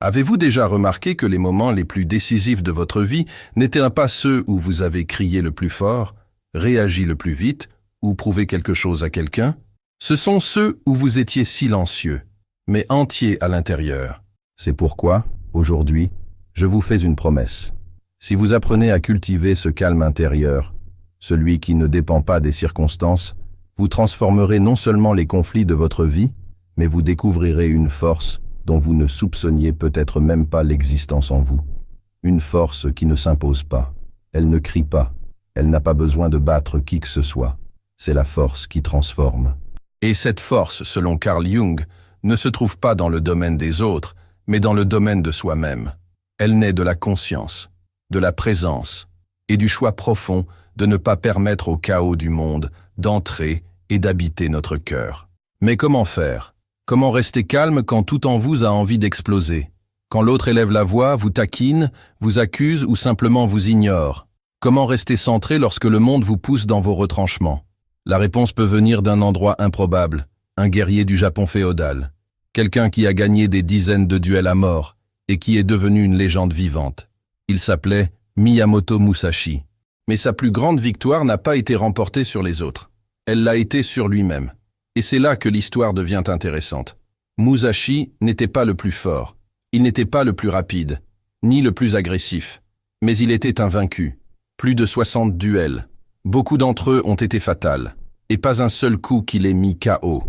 Avez-vous déjà remarqué que les moments les plus décisifs de votre vie n'étaient pas ceux où vous avez crié le plus fort, réagi le plus vite ou prouvé quelque chose à quelqu'un? Ce sont ceux où vous étiez silencieux, mais entier à l'intérieur. C'est pourquoi, aujourd'hui, je vous fais une promesse. Si vous apprenez à cultiver ce calme intérieur, celui qui ne dépend pas des circonstances, vous transformerez non seulement les conflits de votre vie, mais vous découvrirez une force dont vous ne soupçonniez peut-être même pas l'existence en vous. Une force qui ne s'impose pas. Elle ne crie pas. Elle n'a pas besoin de battre qui que ce soit. C'est la force qui transforme. Et cette force, selon Carl Jung, ne se trouve pas dans le domaine des autres, mais dans le domaine de soi-même. Elle naît de la conscience, de la présence et du choix profond de ne pas permettre au chaos du monde d'entrer et d'habiter notre cœur. Mais comment faire? Comment rester calme quand tout en vous a envie d'exploser? Quand l'autre élève la voix, vous taquine, vous accuse ou simplement vous ignore? Comment rester centré lorsque le monde vous pousse dans vos retranchements? La réponse peut venir d'un endroit improbable, un guerrier du Japon féodal, quelqu'un qui a gagné des dizaines de duels à mort et qui est devenu une légende vivante. Il s'appelait Miyamoto Musashi. Mais sa plus grande victoire n'a pas été remportée sur les autres. Elle l'a été sur lui-même. Et c'est là que l'histoire devient intéressante. Musashi n'était pas le plus fort, il n'était pas le plus rapide, ni le plus agressif, mais il était invaincu. Plus de 60 duels. Beaucoup d'entre eux ont été fatals, et pas un seul coup qui l'ait mis KO.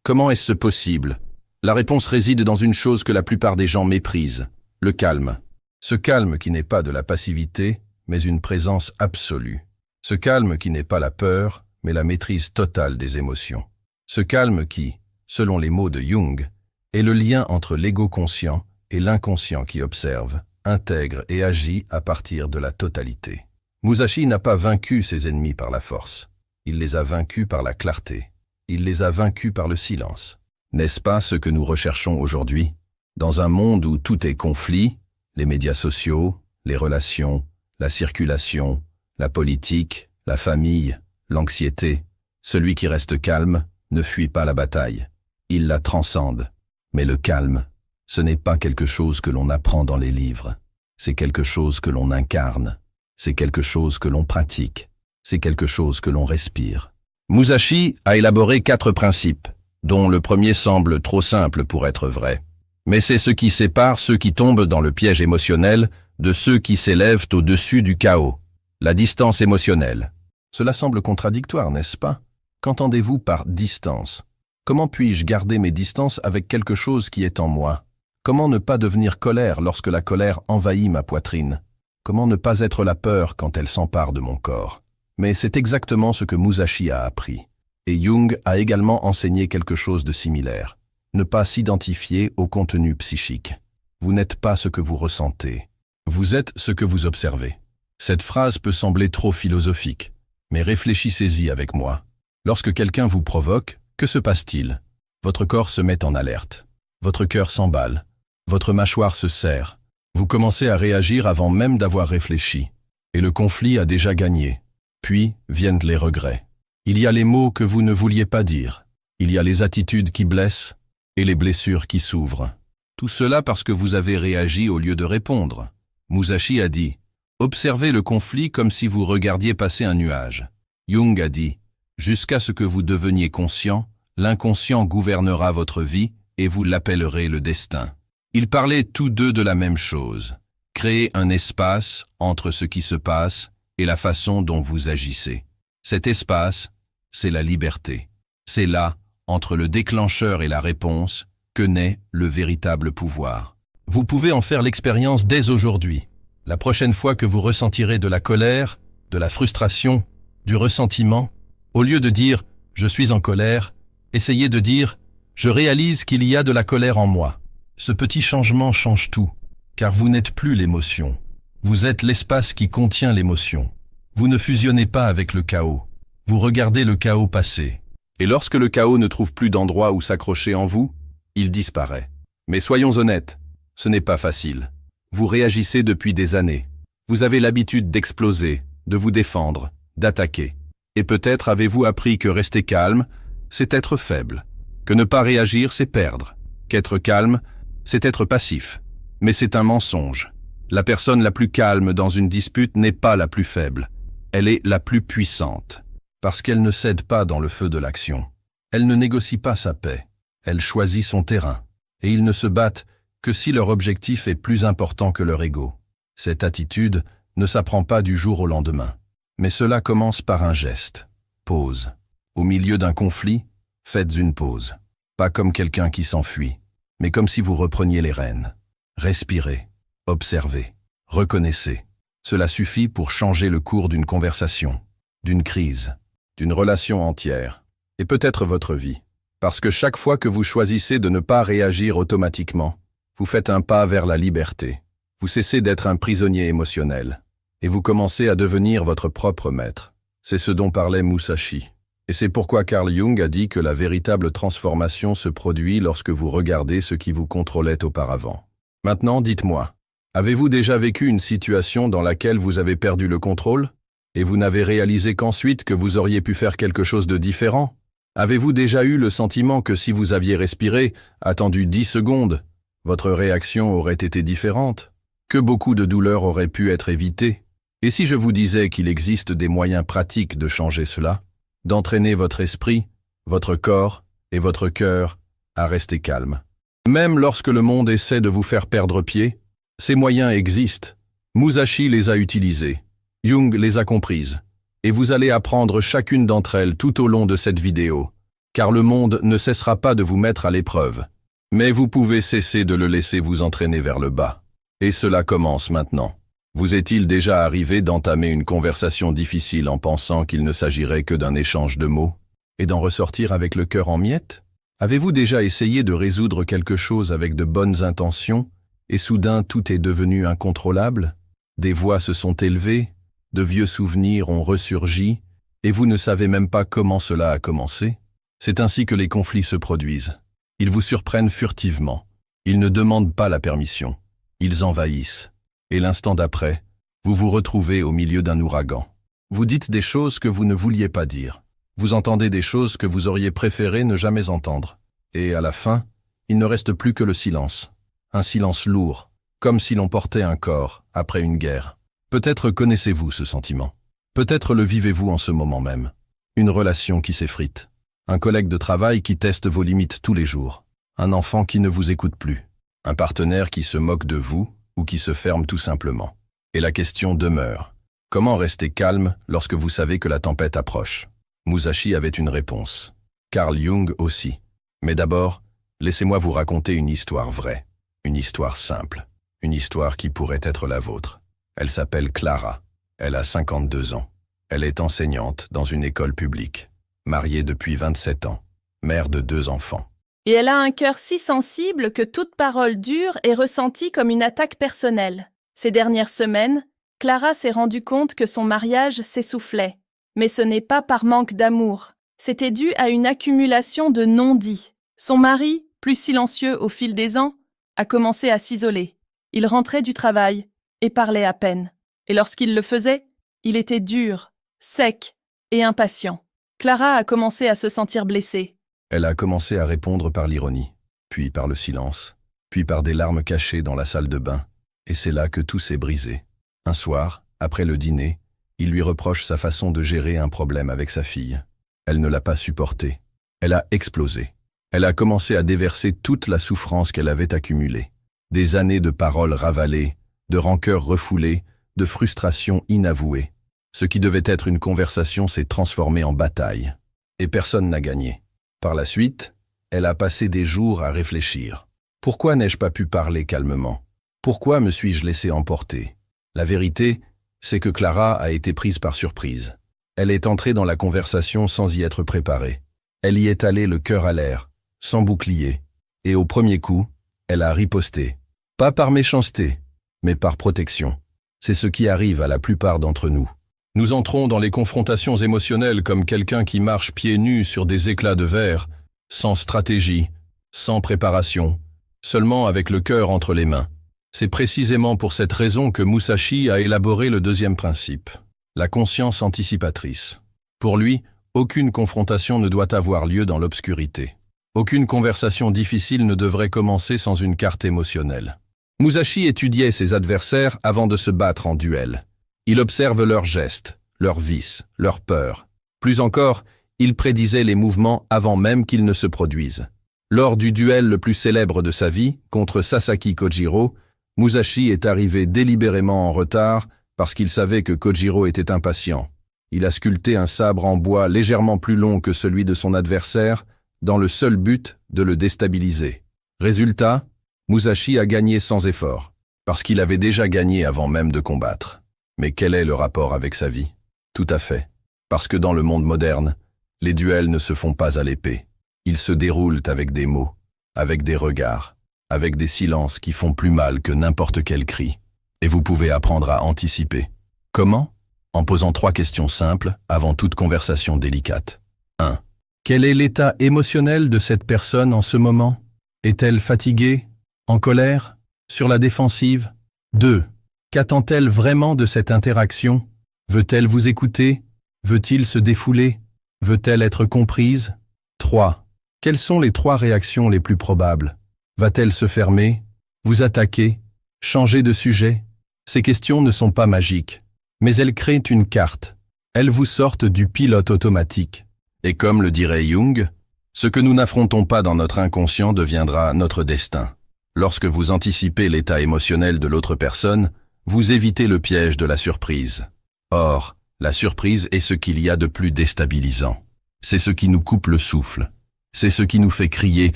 Comment est-ce possible? La réponse réside dans une chose que la plupart des gens méprisent, le calme. Ce calme qui n'est pas de la passivité, mais une présence absolue. Ce calme qui n'est pas la peur, mais la maîtrise totale des émotions. Ce calme qui, selon les mots de Jung, est le lien entre l'ego conscient et l'inconscient qui observe, intègre et agit à partir de la totalité. Musashi n'a pas vaincu ses ennemis par la force. Il les a vaincus par la clarté. Il les a vaincus par le silence. N'est-ce pas ce que nous recherchons aujourd'hui? Dans un monde où tout est conflit, les médias sociaux, les relations, la circulation, la politique, la famille, l'anxiété, celui qui reste calme ne fuit pas la bataille. Il la transcende. Mais le calme, ce n'est pas quelque chose que l'on apprend dans les livres. C'est quelque chose que l'on incarne. C'est quelque chose que l'on pratique. C'est quelque chose que l'on respire. Musashi a élaboré 4 principes, dont le premier semble trop simple pour être vrai. Mais c'est ce qui sépare ceux qui tombent dans le piège émotionnel de ceux qui s'élèvent au-dessus du chaos. La distance émotionnelle. Cela semble contradictoire, n'est-ce pas? Qu'entendez-vous par distance? Comment puis-je garder mes distances avec quelque chose qui est en moi? Comment ne pas devenir colère lorsque la colère envahit ma poitrine? Comment ne pas être la peur quand elle s'empare de mon corps? Mais c'est exactement ce que Musashi a appris. Et Jung a également enseigné quelque chose de similaire. Ne pas s'identifier au contenu psychique. Vous n'êtes pas ce que vous ressentez. Vous êtes ce que vous observez. Cette phrase peut sembler trop philosophique, mais réfléchissez-y avec moi. Lorsque quelqu'un vous provoque, que se passe-t-il? Votre corps se met en alerte. Votre cœur s'emballe. Votre mâchoire se serre. Vous commencez à réagir avant même d'avoir réfléchi. Et le conflit a déjà gagné. Puis viennent les regrets. Il y a les mots que vous ne vouliez pas dire. Il y a les attitudes qui blessent et les blessures qui s'ouvrent. Tout cela parce que vous avez réagi au lieu de répondre. Musashi a dit « Observez le conflit comme si vous regardiez passer un nuage ». Jung a dit « Jusqu'à ce que vous deveniez conscient, l'inconscient gouvernera votre vie et vous l'appellerez le destin ». Ils parlaient tous deux de la même chose. Créer un espace entre ce qui se passe et la façon dont vous agissez. Cet espace, c'est la liberté. C'est là, entre le déclencheur et la réponse, que naît le véritable pouvoir. Vous pouvez en faire l'expérience dès aujourd'hui. La prochaine fois que vous ressentirez de la colère, de la frustration, du ressentiment, au lieu de dire « je suis en colère », essayez de dire « je réalise qu'il y a de la colère en moi ». Ce petit changement change tout, car vous n'êtes plus l'émotion. Vous êtes l'espace qui contient l'émotion. Vous ne fusionnez pas avec le chaos. Vous regardez le chaos passer. Et lorsque le chaos ne trouve plus d'endroit où s'accrocher en vous, il disparaît. Mais soyons honnêtes, ce n'est pas facile. Vous réagissez depuis des années. Vous avez l'habitude d'exploser, de vous défendre, d'attaquer. Et peut-être avez-vous appris que rester calme, c'est être faible. Que ne pas réagir, c'est perdre. Qu'être calme, c'est être passif. Mais c'est un mensonge. La personne la plus calme dans une dispute n'est pas la plus faible. Elle est la plus puissante. Parce qu'elle ne cède pas dans le feu de l'action. Elle ne négocie pas sa paix. Elle choisit son terrain. Et ils ne se battent que si leur objectif est plus important que leur ego. Cette attitude ne s'apprend pas du jour au lendemain. Mais cela commence par un geste. Pause. Au milieu d'un conflit, faites une pause. Pas comme quelqu'un qui s'enfuit, mais comme si vous repreniez les rênes. Respirez, observez, reconnaissez. Cela suffit pour changer le cours d'une conversation, d'une crise, d'une relation entière, et peut-être votre vie. Parce que chaque fois que vous choisissez de ne pas réagir automatiquement, vous faites un pas vers la liberté. Vous cessez d'être un prisonnier émotionnel, et vous commencez à devenir votre propre maître. C'est ce dont parlait Musashi. Et c'est pourquoi Carl Jung a dit que la véritable transformation se produit lorsque vous regardez ce qui vous contrôlait auparavant. Maintenant, dites-moi, avez-vous déjà vécu une situation dans laquelle vous avez perdu le contrôle, et vous n'avez réalisé qu'ensuite que vous auriez pu faire quelque chose de différent? Avez-vous déjà eu le sentiment que si vous aviez respiré, attendu 10 secondes, votre réaction aurait été différente? Que beaucoup de douleurs auraient pu être évitées? Et si je vous disais qu'il existe des moyens pratiques de changer cela? D'entraîner votre esprit, votre corps et votre cœur à rester calme. Même lorsque le monde essaie de vous faire perdre pied, ces moyens existent. Musashi les a utilisés, Jung les a comprises, et vous allez apprendre chacune d'entre elles tout au long de cette vidéo, car le monde ne cessera pas de vous mettre à l'épreuve. Mais vous pouvez cesser de le laisser vous entraîner vers le bas. Et cela commence maintenant. Vous est-il déjà arrivé d'entamer une conversation difficile en pensant qu'il ne s'agirait que d'un échange de mots, et d'en ressortir avec le cœur en miettes? Avez-vous déjà essayé de résoudre quelque chose avec de bonnes intentions, et soudain tout est devenu incontrôlable? Des voix se sont élevées, de vieux souvenirs ont ressurgi, et vous ne savez même pas comment cela a commencé? C'est ainsi que les conflits se produisent. Ils vous surprennent furtivement. Ils ne demandent pas la permission. Ils envahissent. Et l'instant d'après, vous vous retrouvez au milieu d'un ouragan. Vous dites des choses que vous ne vouliez pas dire. Vous entendez des choses que vous auriez préféré ne jamais entendre. Et à la fin, il ne reste plus que le silence. Un silence lourd, comme si l'on portait un corps après une guerre. Peut-être connaissez-vous ce sentiment. Peut-être le vivez-vous en ce moment même. Une relation qui s'effrite. Un collègue de travail qui teste vos limites tous les jours. Un enfant qui ne vous écoute plus. Un partenaire qui se moque de vous ou qui se ferme tout simplement. Et la question demeure. Comment rester calme lorsque vous savez que la tempête approche? Musashi avait une réponse. Carl Jung aussi. Mais d'abord, laissez-moi vous raconter une histoire vraie. Une histoire simple. Une histoire qui pourrait être la vôtre. Elle s'appelle Clara. Elle a 52 ans. Elle est enseignante dans une école publique. Mariée depuis 27 ans. Mère de 2 enfants. Et elle a un cœur si sensible que toute parole dure est ressentie comme une attaque personnelle. Ces dernières semaines, Clara s'est rendue compte que son mariage s'essoufflait. Mais ce n'est pas par manque d'amour. C'était dû à une accumulation de non-dits. Son mari, plus silencieux au fil des ans, a commencé à s'isoler. Il rentrait du travail et parlait à peine. Et lorsqu'il le faisait, il était dur, sec et impatient. Clara a commencé à se sentir blessée. Elle a commencé à répondre par l'ironie, puis par le silence, puis par des larmes cachées dans la salle de bain. Et c'est là que tout s'est brisé. Un soir, après le dîner, il lui reproche sa façon de gérer un problème avec sa fille. Elle ne l'a pas supporté. Elle a explosé. Elle a commencé à déverser toute la souffrance qu'elle avait accumulée. Des années de paroles ravalées, de rancœurs refoulées, de frustrations inavouées. Ce qui devait être une conversation s'est transformé en bataille. Et personne n'a gagné. Par la suite, elle a passé des jours à réfléchir. Pourquoi n'ai-je pas pu parler calmement? Pourquoi me suis-je laissé emporter? La vérité, c'est que Clara a été prise par surprise. Elle est entrée dans la conversation sans y être préparée. Elle y est allée le cœur à l'air, sans bouclier. Et au premier coup, elle a riposté. Pas par méchanceté, mais par protection. C'est ce qui arrive à la plupart d'entre nous. Nous entrons dans les confrontations émotionnelles comme quelqu'un qui marche pieds nus sur des éclats de verre, sans stratégie, sans préparation, seulement avec le cœur entre les mains. C'est précisément pour cette raison que Musashi a élaboré le deuxième principe, la conscience anticipatrice. Pour lui, aucune confrontation ne doit avoir lieu dans l'obscurité. Aucune conversation difficile ne devrait commencer sans une carte émotionnelle. Musashi étudiait ses adversaires avant de se battre en duel. Il observe leurs gestes, leurs vices, leurs peurs. Plus encore, il prédisait les mouvements avant même qu'ils ne se produisent. Lors du duel le plus célèbre de sa vie, contre Sasaki Kojiro, Musashi est arrivé délibérément en retard parce qu'il savait que Kojiro était impatient. Il a sculpté un sabre en bois légèrement plus long que celui de son adversaire, dans le seul but de le déstabiliser. Résultat, Musashi a gagné sans effort, parce qu'il avait déjà gagné avant même de combattre. Mais quel est le rapport avec sa vie? Tout à fait. Parce que dans le monde moderne, les duels ne se font pas à l'épée. Ils se déroulent avec des mots, avec des regards, avec des silences qui font plus mal que n'importe quel cri. Et vous pouvez apprendre à anticiper. Comment? En posant 3 questions simples avant toute conversation délicate. 1. Quel est l'état émotionnel de cette personne en ce moment? Est-elle fatiguée? En colère? Sur la défensive? 2. Qu'attend-elle vraiment de cette interaction? Veut-elle vous écouter? Veut-il se défouler? Veut-elle être comprise? 3. Quelles sont les 3 réactions les plus probables? Va-t-elle se fermer? Vous attaquer? Changer de sujet? Ces questions ne sont pas magiques, mais elles créent une carte. Elles vous sortent du pilote automatique. Et comme le dirait Jung, ce que nous n'affrontons pas dans notre inconscient deviendra notre destin. Lorsque vous anticipez l'état émotionnel de l'autre personne, vous évitez le piège de la surprise. Or, la surprise est ce qu'il y a de plus déstabilisant. C'est ce qui nous coupe le souffle. C'est ce qui nous fait crier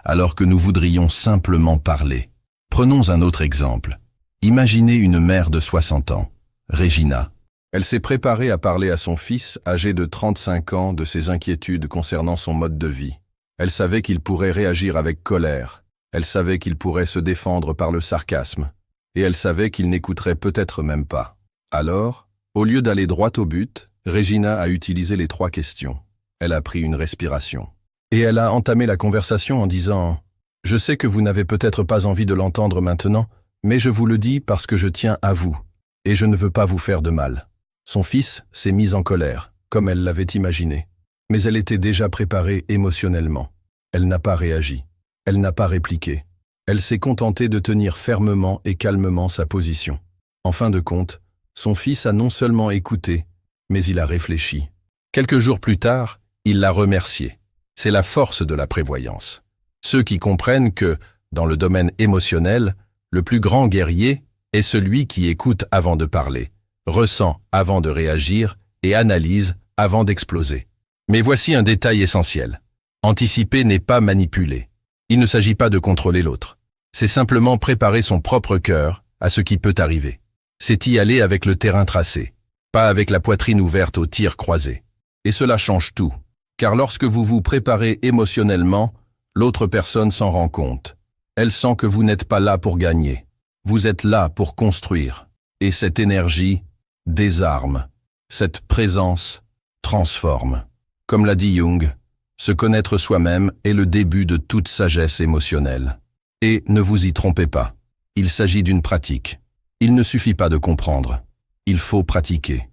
alors que nous voudrions simplement parler. Prenons un autre exemple. Imaginez une mère de 60 ans, Regina. Elle s'est préparée à parler à son fils, âgé de 35 ans, de ses inquiétudes concernant son mode de vie. Elle savait qu'il pourrait réagir avec colère. Elle savait qu'il pourrait se défendre par le sarcasme. Et elle savait qu'il n'écouterait peut-être même pas. Alors, au lieu d'aller droit au but, Regina a utilisé les 3 questions. Elle a pris une respiration. Et elle a entamé la conversation en disant « Je sais que vous n'avez peut-être pas envie de l'entendre maintenant, mais je vous le dis parce que je tiens à vous, et je ne veux pas vous faire de mal. » Son fils s'est mis en colère, comme elle l'avait imaginé. Mais elle était déjà préparée émotionnellement. Elle n'a pas réagi. Elle n'a pas répliqué. Elle s'est contentée de tenir fermement et calmement sa position. En fin de compte, son fils a non seulement écouté, mais il a réfléchi. Quelques jours plus tard, il l'a remercié. C'est la force de la prévoyance. Ceux qui comprennent que, dans le domaine émotionnel, le plus grand guerrier est celui qui écoute avant de parler, ressent avant de réagir et analyse avant d'exploser. Mais voici un détail essentiel. Anticiper n'est pas manipuler. Il ne s'agit pas de contrôler l'autre. C'est simplement préparer son propre cœur à ce qui peut arriver. C'est y aller avec le terrain tracé, pas avec la poitrine ouverte aux tirs croisés. Et cela change tout. Car lorsque vous vous préparez émotionnellement, l'autre personne s'en rend compte. Elle sent que vous n'êtes pas là pour gagner. Vous êtes là pour construire. Et cette énergie désarme. Cette présence transforme. Comme l'a dit Jung, se connaître soi-même est le début de toute sagesse émotionnelle. Et ne vous y trompez pas. Il s'agit d'une pratique. Il ne suffit pas de comprendre. Il faut pratiquer.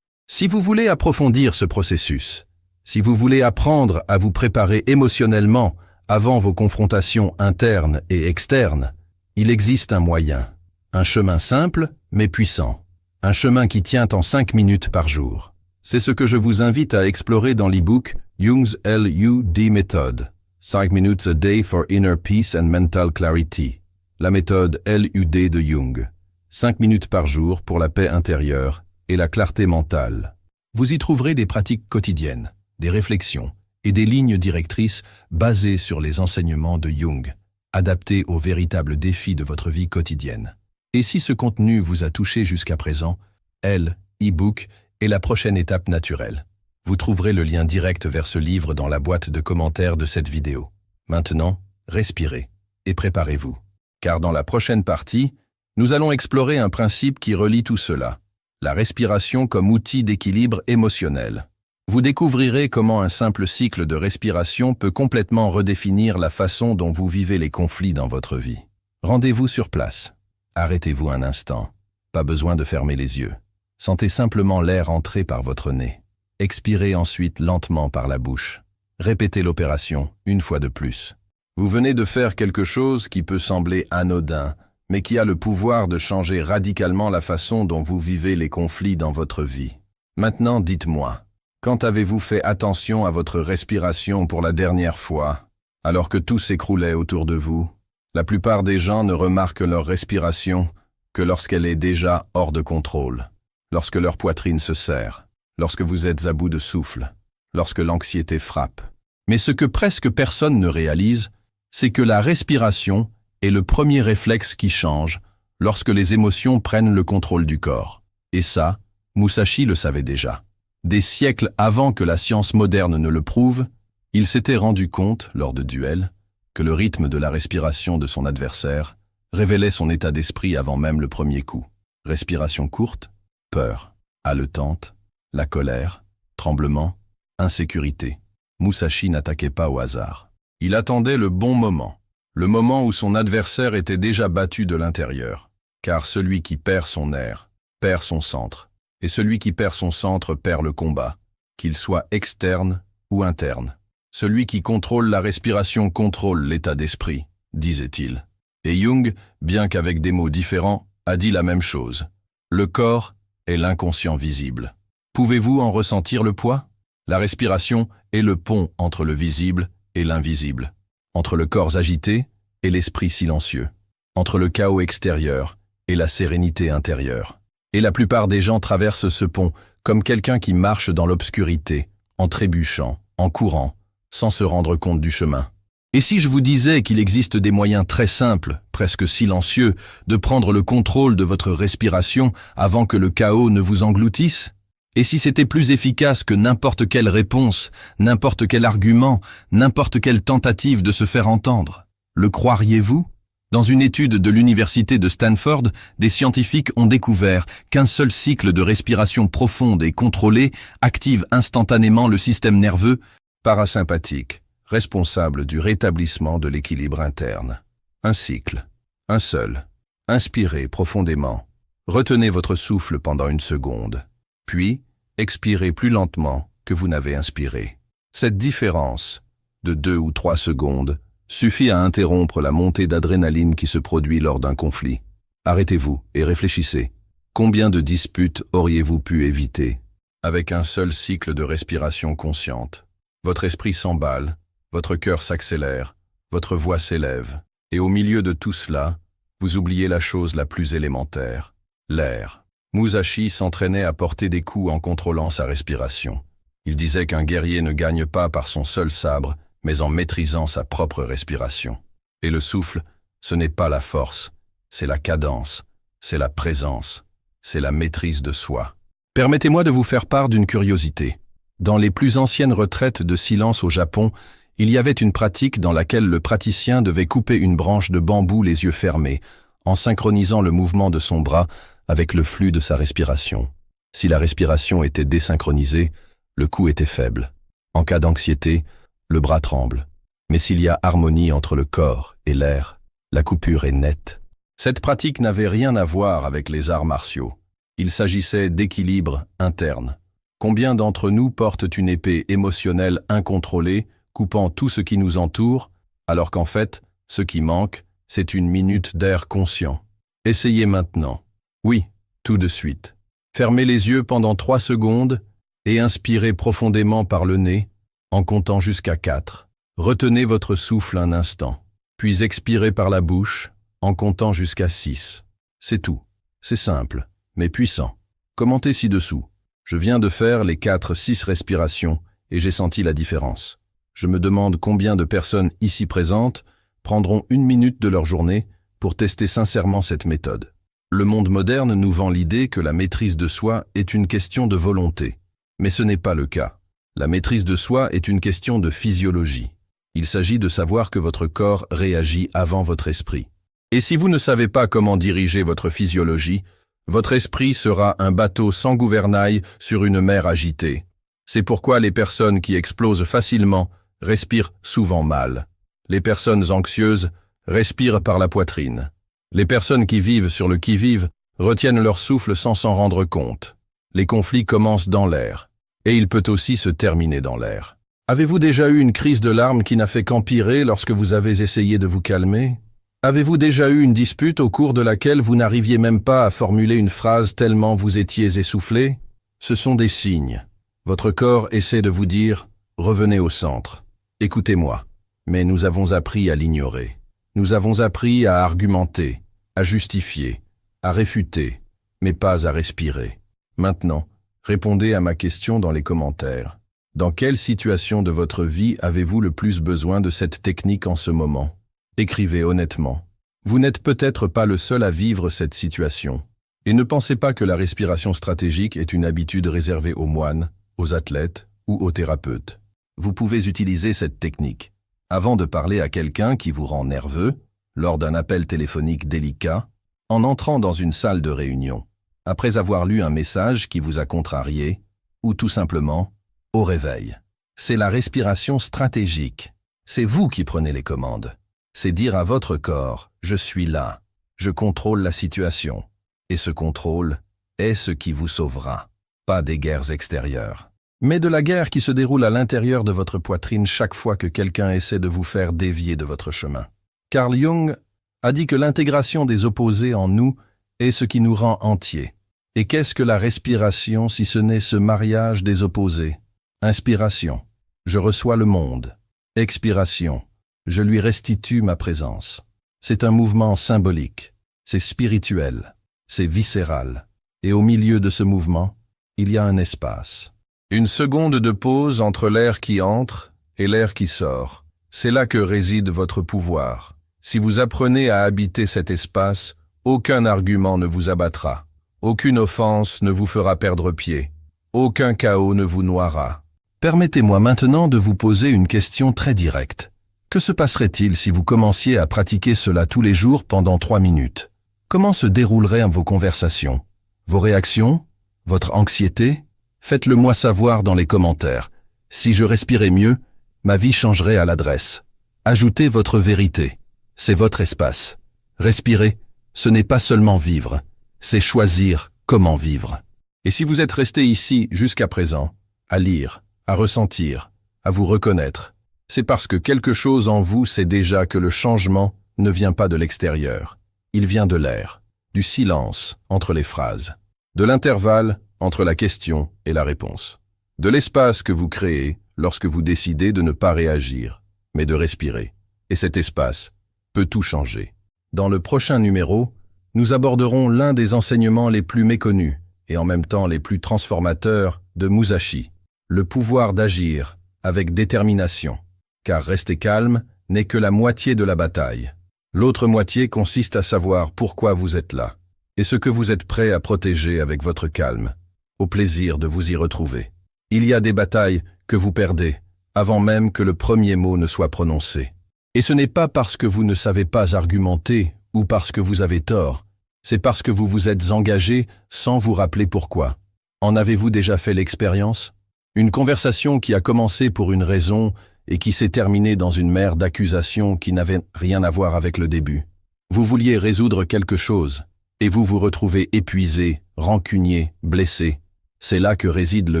Si vous voulez approfondir ce processus, si vous voulez apprendre à vous préparer émotionnellement avant vos confrontations internes et externes, il existe un moyen. Un chemin simple, mais puissant. Un chemin qui tient en 5 minutes par jour. C'est ce que je vous invite à explorer dans l'e-book Jung's LUD Method. 5 minutes a day for inner peace and mental clarity. La méthode LUD de Jung. 5 minutes par jour pour la paix intérieure et la clarté mentale. Vous y trouverez des pratiques quotidiennes, des réflexions et des lignes directrices basées sur les enseignements de Jung, adaptées aux véritables défis de votre vie quotidienne. Et si ce contenu vous a touché jusqu'à présent, e-book est la prochaine étape naturelle. Vous trouverez le lien direct vers ce livre dans la boîte de commentaires de cette vidéo. Maintenant, respirez et préparez-vous. Car dans la prochaine partie, nous allons explorer un principe qui relie tout cela. La respiration comme outil d'équilibre émotionnel. Vous découvrirez comment un simple cycle de respiration peut complètement redéfinir la façon dont vous vivez les conflits dans votre vie. Rendez-vous sur place. Arrêtez-vous un instant. Pas besoin de fermer les yeux. Sentez simplement l'air entrer par votre nez. Expirez ensuite lentement par la bouche. Répétez l'opération une fois de plus. Vous venez de faire quelque chose qui peut sembler anodin, mais qui a le pouvoir de changer radicalement la façon dont vous vivez les conflits dans votre vie. Maintenant, dites-moi, quand avez-vous fait attention à votre respiration pour la dernière fois, alors que tout s'écroulait autour de vous? La plupart des gens ne remarquent leur respiration que lorsqu'elle est déjà hors de contrôle, lorsque leur poitrine se serre, lorsque vous êtes à bout de souffle, lorsque l'anxiété frappe. Mais ce que presque personne ne réalise, c'est que la respiration est le premier réflexe qui change lorsque les émotions prennent le contrôle du corps. Et ça, Musashi le savait déjà. Des siècles avant que la science moderne ne le prouve, il s'était rendu compte, lors de duels, que le rythme de la respiration de son adversaire révélait son état d'esprit avant même le premier coup. Respiration courte, peur, haletante, la colère, tremblement, insécurité. Musashi n'attaquait pas au hasard. Il attendait le bon moment, le moment où son adversaire était déjà battu de l'intérieur. Car celui qui perd son air, perd son centre. Et celui qui perd son centre perd le combat, qu'il soit externe ou interne. Celui qui contrôle la respiration contrôle l'état d'esprit, disait-il. Et Jung, bien qu'avec des mots différents, a dit la même chose. Le corps est l'inconscient visible. Pouvez-vous en ressentir le poids? La respiration est le pont entre le visible et l'invisible, entre le corps agité et l'esprit silencieux, entre le chaos extérieur et la sérénité intérieure. Et la plupart des gens traversent ce pont comme quelqu'un qui marche dans l'obscurité, en trébuchant, en courant, sans se rendre compte du chemin. Et si je vous disais qu'il existe des moyens très simples, presque silencieux, de prendre le contrôle de votre respiration avant que le chaos ne vous engloutisse? Et si c'était plus efficace que n'importe quelle réponse, n'importe quel argument, n'importe quelle tentative de se faire entendre? Le croiriez-vous? Dans une étude de l'université de Stanford, des scientifiques ont découvert qu'un seul cycle de respiration profonde et contrôlée active instantanément le système nerveux parasympathique, responsable du rétablissement de l'équilibre interne. Un cycle, un seul. Inspirez profondément. Retenez votre souffle pendant 1 seconde. Puis, expirez plus lentement que vous n'avez inspiré. Cette différence, de 2 ou 3 secondes, suffit à interrompre la montée d'adrénaline qui se produit lors d'un conflit. Arrêtez-vous et réfléchissez. Combien de disputes auriez-vous pu éviter avec un seul cycle de respiration consciente? Votre esprit s'emballe, votre cœur s'accélère, votre voix s'élève. Et au milieu de tout cela, vous oubliez la chose la plus élémentaire, l'air. Musashi s'entraînait à porter des coups en contrôlant sa respiration. Il disait qu'un guerrier ne gagne pas par son seul sabre, mais en maîtrisant sa propre respiration. Et le souffle, ce n'est pas la force, c'est la cadence, c'est la présence, c'est la maîtrise de soi. Permettez-moi de vous faire part d'une curiosité. Dans les plus anciennes retraites de silence au Japon, il y avait une pratique dans laquelle le praticien devait couper une branche de bambou les yeux fermés, en synchronisant le mouvement de son bras avec le flux de sa respiration. Si la respiration était désynchronisée, le coup était faible. En cas d'anxiété, le bras tremble. Mais s'il y a harmonie entre le corps et l'air, la coupure est nette. Cette pratique n'avait rien à voir avec les arts martiaux. Il s'agissait d'équilibre interne. Combien d'entre nous portent une épée émotionnelle incontrôlée, coupant tout ce qui nous entoure, alors qu'en fait, ce qui manque, c'est une minute d'air conscient. Essayez maintenant. Oui, tout de suite. Fermez les yeux pendant 3 secondes et inspirez profondément par le nez, en comptant jusqu'à 4. Retenez votre souffle un instant, puis expirez par la bouche, en comptant jusqu'à 6. C'est tout. C'est simple, mais puissant. Commentez ci-dessous. Je viens de faire les 4-6 respirations et j'ai senti la différence. Je me demande combien de personnes ici présentes prendront 1 minute de leur journée pour tester sincèrement cette méthode. Le monde moderne nous vend l'idée que la maîtrise de soi est une question de volonté. Mais ce n'est pas le cas. La maîtrise de soi est une question de physiologie. Il s'agit de savoir que votre corps réagit avant votre esprit. Et si vous ne savez pas comment diriger votre physiologie, votre esprit sera un bateau sans gouvernail sur une mer agitée. C'est pourquoi les personnes qui explosent facilement respirent souvent mal. Les personnes anxieuses respirent par la poitrine. Les personnes qui vivent sur le qui-vive retiennent leur souffle sans s'en rendre compte. Les conflits commencent dans l'air, et il peut aussi se terminer dans l'air. Avez-vous déjà eu une crise de larmes qui n'a fait qu'empirer lorsque vous avez essayé de vous calmer? Avez-vous déjà eu une dispute au cours de laquelle vous n'arriviez même pas à formuler une phrase tellement vous étiez essoufflé? Ce sont des signes. Votre corps essaie de vous dire « Revenez au centre. Écoutez-moi ». Mais nous avons appris à l'ignorer. Nous avons appris à argumenter, à justifier, à réfuter, mais pas à respirer. Maintenant, répondez à ma question dans les commentaires. Dans quelle situation de votre vie avez-vous le plus besoin de cette technique en ce moment? Écrivez honnêtement. Vous n'êtes peut-être pas le seul à vivre cette situation. Et ne pensez pas que la respiration stratégique est une habitude réservée aux moines, aux athlètes ou aux thérapeutes. Vous pouvez utiliser cette technique. Avant de parler à quelqu'un qui vous rend nerveux, lors d'un appel téléphonique délicat, en entrant dans une salle de réunion, après avoir lu un message qui vous a contrarié, ou tout simplement, au réveil. C'est la respiration stratégique. C'est vous qui prenez les commandes. C'est dire à votre corps, je suis là, je contrôle la situation. Et ce contrôle est ce qui vous sauvera. Pas des guerres extérieures, mais de la guerre qui se déroule à l'intérieur de votre poitrine chaque fois que quelqu'un essaie de vous faire dévier de votre chemin. Carl Jung a dit que l'intégration des opposés en nous est ce qui nous rend entiers. Et qu'est-ce que la respiration si ce n'est ce mariage des opposés? Inspiration, je reçois le monde. Expiration, je lui restitue ma présence. C'est un mouvement symbolique, c'est spirituel, c'est viscéral. Et au milieu de ce mouvement, il y a un espace. Une seconde de pause entre l'air qui entre et l'air qui sort. C'est là que réside votre pouvoir. Si vous apprenez à habiter cet espace, aucun argument ne vous abattra. Aucune offense ne vous fera perdre pied. Aucun chaos ne vous noiera. Permettez-moi maintenant de vous poser une question très directe. Que se passerait-il si vous commenciez à pratiquer cela tous les jours pendant 3 minutes? Comment se dérouleraient vos conversations? Vos réactions? Votre anxiété? Faites-le moi savoir dans les commentaires. Si je respirais mieux, ma vie changerait à l'adresse. Ajoutez votre vérité. C'est votre espace. Respirer, ce n'est pas seulement vivre, c'est choisir comment vivre. Et si vous êtes resté ici jusqu'à présent, à lire, à ressentir, à vous reconnaître, c'est parce que quelque chose en vous sait déjà que le changement ne vient pas de l'extérieur. Il vient de l'air, du silence entre les phrases, de l'intervalle entre la question et la réponse, de l'espace que vous créez lorsque vous décidez de ne pas réagir, mais de respirer. Et cet espace peut tout changer. Dans le prochain numéro, nous aborderons l'un des enseignements les plus méconnus et en même temps les plus transformateurs de Musashi, le pouvoir d'agir avec détermination. Car rester calme n'est que la moitié de la bataille. L'autre moitié consiste à savoir pourquoi vous êtes là et ce que vous êtes prêt à protéger avec votre calme. Au plaisir de vous y retrouver. Il y a des batailles que vous perdez avant même que le premier mot ne soit prononcé. Et ce n'est pas parce que vous ne savez pas argumenter ou parce que vous avez tort, c'est parce que vous vous êtes engagé sans vous rappeler pourquoi. En avez-vous déjà fait l'expérience? Une conversation qui a commencé pour une raison et qui s'est terminée dans une mer d'accusations qui n'avaient rien à voir avec le début. Vous vouliez résoudre quelque chose et vous vous retrouvez épuisé, rancunier, blessé. C'est là que réside le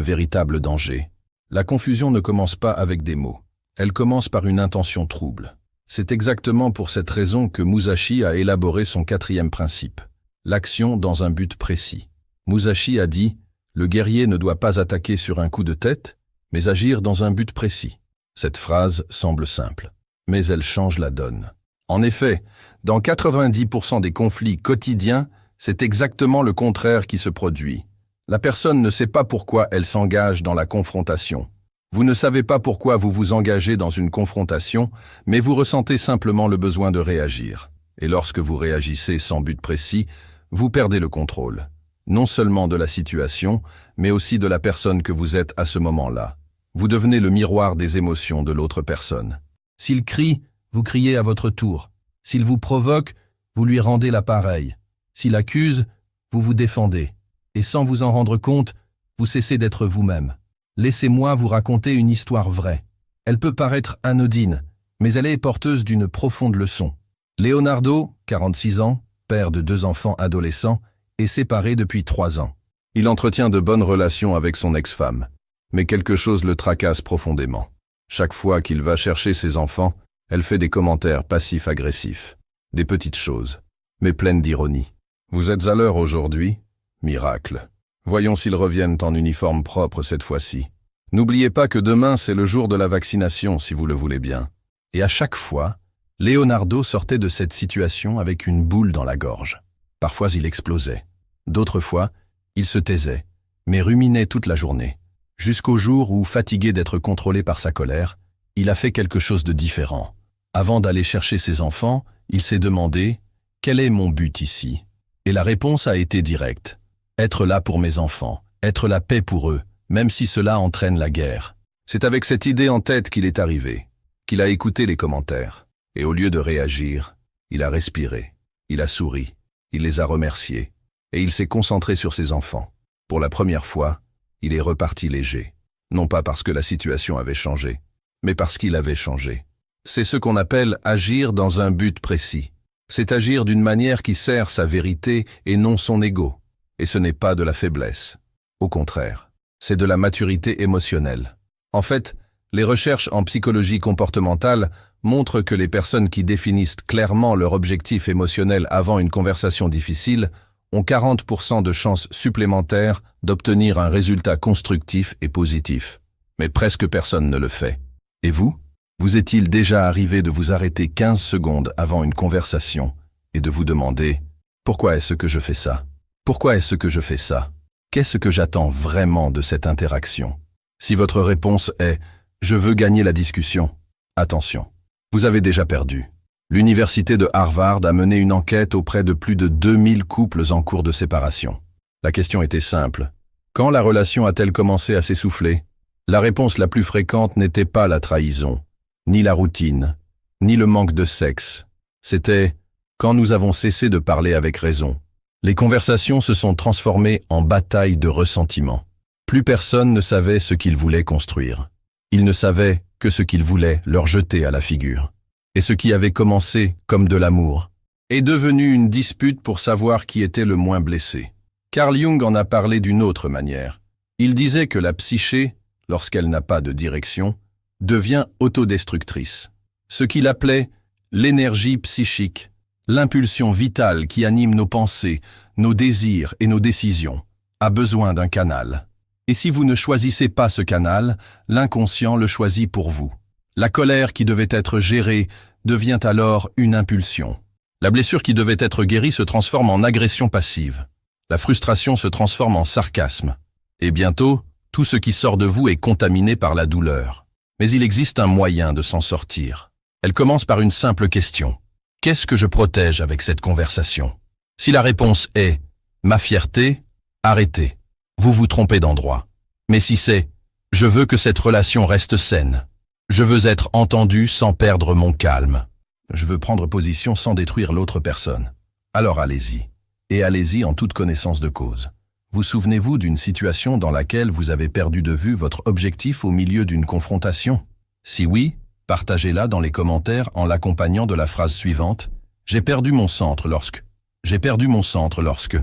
véritable danger. La confusion ne commence pas avec des mots. Elle commence par une intention trouble. C'est exactement pour cette raison que Musashi a élaboré son 4e principe. L'action dans un but précis. Musashi a dit « Le guerrier ne doit pas attaquer sur un coup de tête, mais agir dans un but précis ». Cette phrase semble simple, mais elle change la donne. En effet, dans 90% des conflits quotidiens, c'est exactement le contraire qui se produit. La personne ne sait pas pourquoi elle s'engage dans la confrontation. Vous ne savez pas pourquoi vous vous engagez dans une confrontation, mais vous ressentez simplement le besoin de réagir. Et lorsque vous réagissez sans but précis, vous perdez le contrôle. Non seulement de la situation, mais aussi de la personne que vous êtes à ce moment-là. Vous devenez le miroir des émotions de l'autre personne. S'il crie, vous criez à votre tour. S'il vous provoque, vous lui rendez la pareille. S'il accuse, vous vous défendez. Et sans vous en rendre compte, vous cessez d'être vous-même. Laissez-moi vous raconter une histoire vraie. Elle peut paraître anodine, mais elle est porteuse d'une profonde leçon. Leonardo, 46 ans, père de 2 enfants adolescents, est séparé depuis 3 ans. Il entretient de bonnes relations avec son ex-femme. Mais quelque chose le tracasse profondément. Chaque fois qu'il va chercher ses enfants, elle fait des commentaires passifs-agressifs. Des petites choses, mais pleines d'ironie. Vous êtes à l'heure aujourd'hui? Miracle. Voyons s'ils reviennent en uniforme propre cette fois-ci. N'oubliez pas que demain c'est le jour de la vaccination si vous le voulez bien. Et à chaque fois, Leonardo sortait de cette situation avec une boule dans la gorge. Parfois il explosait. D'autres fois, il se taisait, mais ruminait toute la journée. Jusqu'au jour où, fatigué d'être contrôlé par sa colère, il a fait quelque chose de différent. Avant d'aller chercher ses enfants, il s'est demandé « Quel est mon but ici ?» Et la réponse a été directe. Être là pour mes enfants, être la paix pour eux, même si cela entraîne la guerre. C'est avec cette idée en tête qu'il est arrivé, qu'il a écouté les commentaires. Et au lieu de réagir, il a respiré, il a souri, il les a remerciés, et il s'est concentré sur ses enfants. Pour la première fois, il est reparti léger. Non pas parce que la situation avait changé, mais parce qu'il avait changé. C'est ce qu'on appelle agir dans un but précis. C'est agir d'une manière qui sert sa vérité et non son ego. Et ce n'est pas de la faiblesse. Au contraire, c'est de la maturité émotionnelle. En fait, les recherches en psychologie comportementale montrent que les personnes qui définissent clairement leur objectif émotionnel avant une conversation difficile ont 40% de chances supplémentaires d'obtenir un résultat constructif et positif. Mais presque personne ne le fait. Et vous? Vous est-il déjà arrivé de vous arrêter 15 secondes avant une conversation et de vous demander « Pourquoi est-ce que je fais ça? Pourquoi est-ce que je fais ça? Qu'est-ce que j'attends vraiment de cette interaction ?» Si votre réponse est « Je veux gagner la discussion », attention, vous avez déjà perdu. L'université de Harvard a mené une enquête auprès de plus de 2000 couples en cours de séparation. La question était simple. Quand la relation a-t-elle commencé à s'essouffler? La réponse la plus fréquente n'était pas la trahison, ni la routine, ni le manque de sexe. C'était quand nous avons cessé de parler avec raison. Les conversations se sont transformées en bataille de ressentiment. Plus personne ne savait ce qu'il voulait construire. Ils ne savaient que ce qu'ils voulaient leur jeter à la figure. Et ce qui avait commencé comme de l'amour est devenu une dispute pour savoir qui était le moins blessé. Carl Jung en a parlé d'une autre manière. Il disait que la psyché, lorsqu'elle n'a pas de direction, devient autodestructrice. Ce qu'il appelait l'énergie psychique, l'impulsion vitale qui anime nos pensées, nos désirs et nos décisions, a besoin d'un canal. Et si vous ne choisissez pas ce canal, l'inconscient le choisit pour vous. La colère qui devait être gérée devient alors une impulsion. La blessure qui devait être guérie se transforme en agression passive. La frustration se transforme en sarcasme. Et bientôt, tout ce qui sort de vous est contaminé par la douleur. Mais il existe un moyen de s'en sortir. Elle commence par une simple question. Qu'est-ce que je protège avec cette conversation? Si la réponse est « ma fierté », arrêtez. Vous vous trompez d'endroit. Mais si c'est « je veux que cette relation reste saine », je veux être entendu sans perdre mon calme. Je veux prendre position sans détruire l'autre personne. Alors allez-y. Et allez-y en toute connaissance de cause. Vous souvenez-vous d'une situation dans laquelle vous avez perdu de vue votre objectif au milieu d'une confrontation? Si oui, partagez-la dans les commentaires en l'accompagnant de la phrase suivante « J'ai perdu mon centre lorsque… J'ai perdu mon centre lorsque… »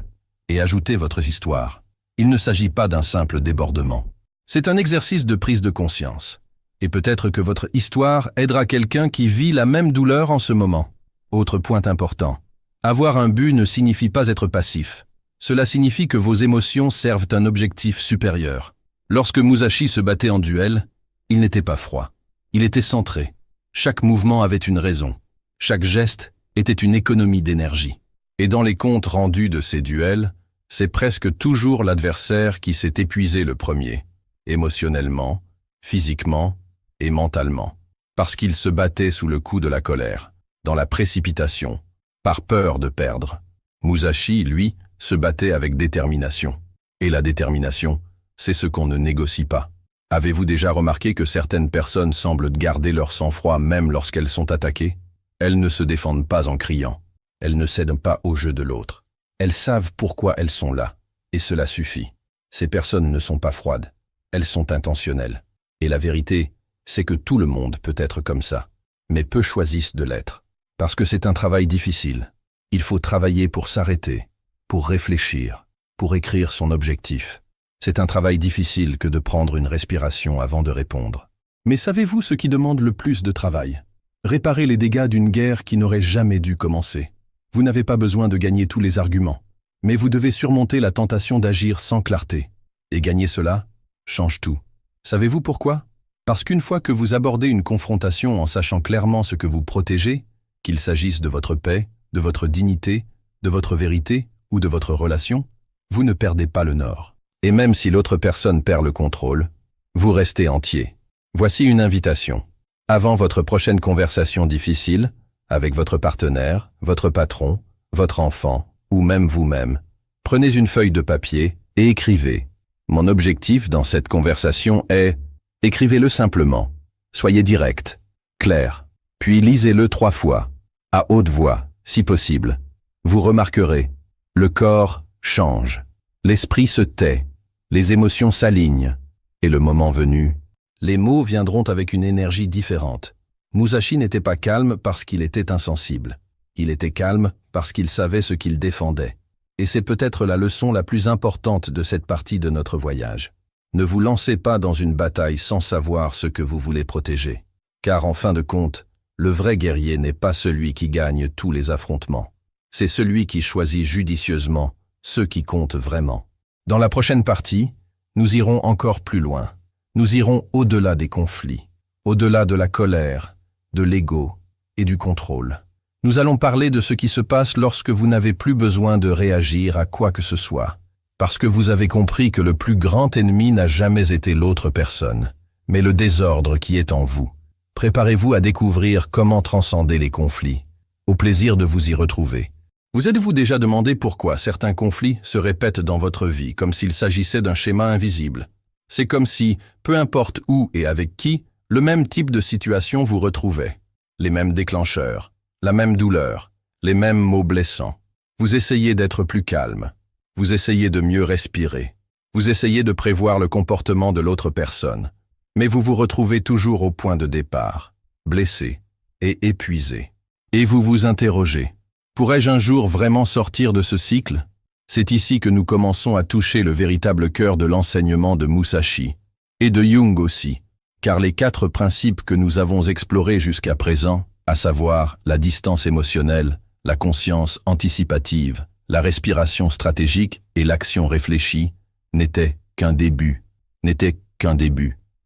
et ajoutez votre histoire. Il ne s'agit pas d'un simple débordement. C'est un exercice de prise de conscience. Et peut-être que votre histoire aidera quelqu'un qui vit la même douleur en ce moment. Autre point important. Avoir un but ne signifie pas être passif. Cela signifie que vos émotions servent un objectif supérieur. Lorsque Musashi se battait en duel, il n'était pas froid. Il était centré. Chaque mouvement avait une raison. Chaque geste était une économie d'énergie. Et dans les comptes rendus de ces duels, c'est presque toujours l'adversaire qui s'est épuisé le premier, émotionnellement, physiquement et mentalement, parce qu'il se battait sous le coup de la colère, dans la précipitation, par peur de perdre. Musashi, lui, se battait avec détermination. Et la détermination, c'est ce qu'on ne négocie pas. Avez-vous déjà remarqué que certaines personnes semblent garder leur sang-froid même lorsqu'elles sont attaquées? Elles ne se défendent pas en criant. Elles ne cèdent pas au jeu de l'autre. Elles savent pourquoi elles sont là, et cela suffit. Ces personnes ne sont pas froides. Elles sont intentionnelles. Et la vérité, c'est que tout le monde peut être comme ça, mais peu choisissent de l'être. Parce que c'est un travail difficile. Il faut travailler pour s'arrêter, pour réfléchir, pour écrire son objectif. C'est un travail difficile que de prendre une respiration avant de répondre. Mais savez-vous ce qui demande le plus de travail? Réparez les dégâts d'une guerre qui n'aurait jamais dû commencer. Vous n'avez pas besoin de gagner tous les arguments, mais vous devez surmonter la tentation d'agir sans clarté. Et gagner cela change tout. Savez-vous pourquoi? Parce qu'une fois que vous abordez une confrontation en sachant clairement ce que vous protégez, qu'il s'agisse de votre paix, de votre dignité, de votre vérité ou de votre relation, vous ne perdez pas le nord. Et même si l'autre personne perd le contrôle, vous restez entier. Voici une invitation. Avant votre prochaine conversation difficile, avec votre partenaire, votre patron, votre enfant ou même vous-même, prenez une feuille de papier et écrivez. Mon objectif dans cette conversation est... Écrivez-le simplement. Soyez direct, clair, puis lisez-le 3 fois, à haute voix, si possible. Vous remarquerez, le corps change, l'esprit se tait, les émotions s'alignent, et le moment venu, les mots viendront avec une énergie différente. Musashi n'était pas calme parce qu'il était insensible. Il était calme parce qu'il savait ce qu'il défendait. Et c'est peut-être la leçon la plus importante de cette partie de notre voyage. Ne vous lancez pas dans une bataille sans savoir ce que vous voulez protéger. Car en fin de compte, le vrai guerrier n'est pas celui qui gagne tous les affrontements. C'est celui qui choisit judicieusement ceux qui comptent vraiment. Dans la prochaine partie, nous irons encore plus loin. Nous irons au-delà des conflits, au-delà de la colère, de l'ego et du contrôle. Nous allons parler de ce qui se passe lorsque vous n'avez plus besoin de réagir à quoi que ce soit. Parce que vous avez compris que le plus grand ennemi n'a jamais été l'autre personne, mais le désordre qui est en vous. Préparez-vous à découvrir comment transcender les conflits. Au plaisir de vous y retrouver. Vous êtes-vous déjà demandé pourquoi certains conflits se répètent dans votre vie, comme s'il s'agissait d'un schéma invisible? C'est comme si, peu importe où et avec qui, le même type de situation vous retrouvait. Les mêmes déclencheurs, la même douleur, les mêmes mots blessants. Vous essayez d'être plus calme. Vous essayez de mieux respirer. Vous essayez de prévoir le comportement de l'autre personne. Mais vous vous retrouvez toujours au point de départ, blessé et épuisé. Et vous vous interrogez. Pourrais-je un jour vraiment sortir de ce cycle? C'est ici que nous commençons à toucher le véritable cœur de l'enseignement de Musashi. Et de Jung aussi. Car les 4 principes que nous avons explorés jusqu'à présent, à savoir la distance émotionnelle, la conscience anticipative, la respiration stratégique et l'action réfléchie, n'étaient qu'un début.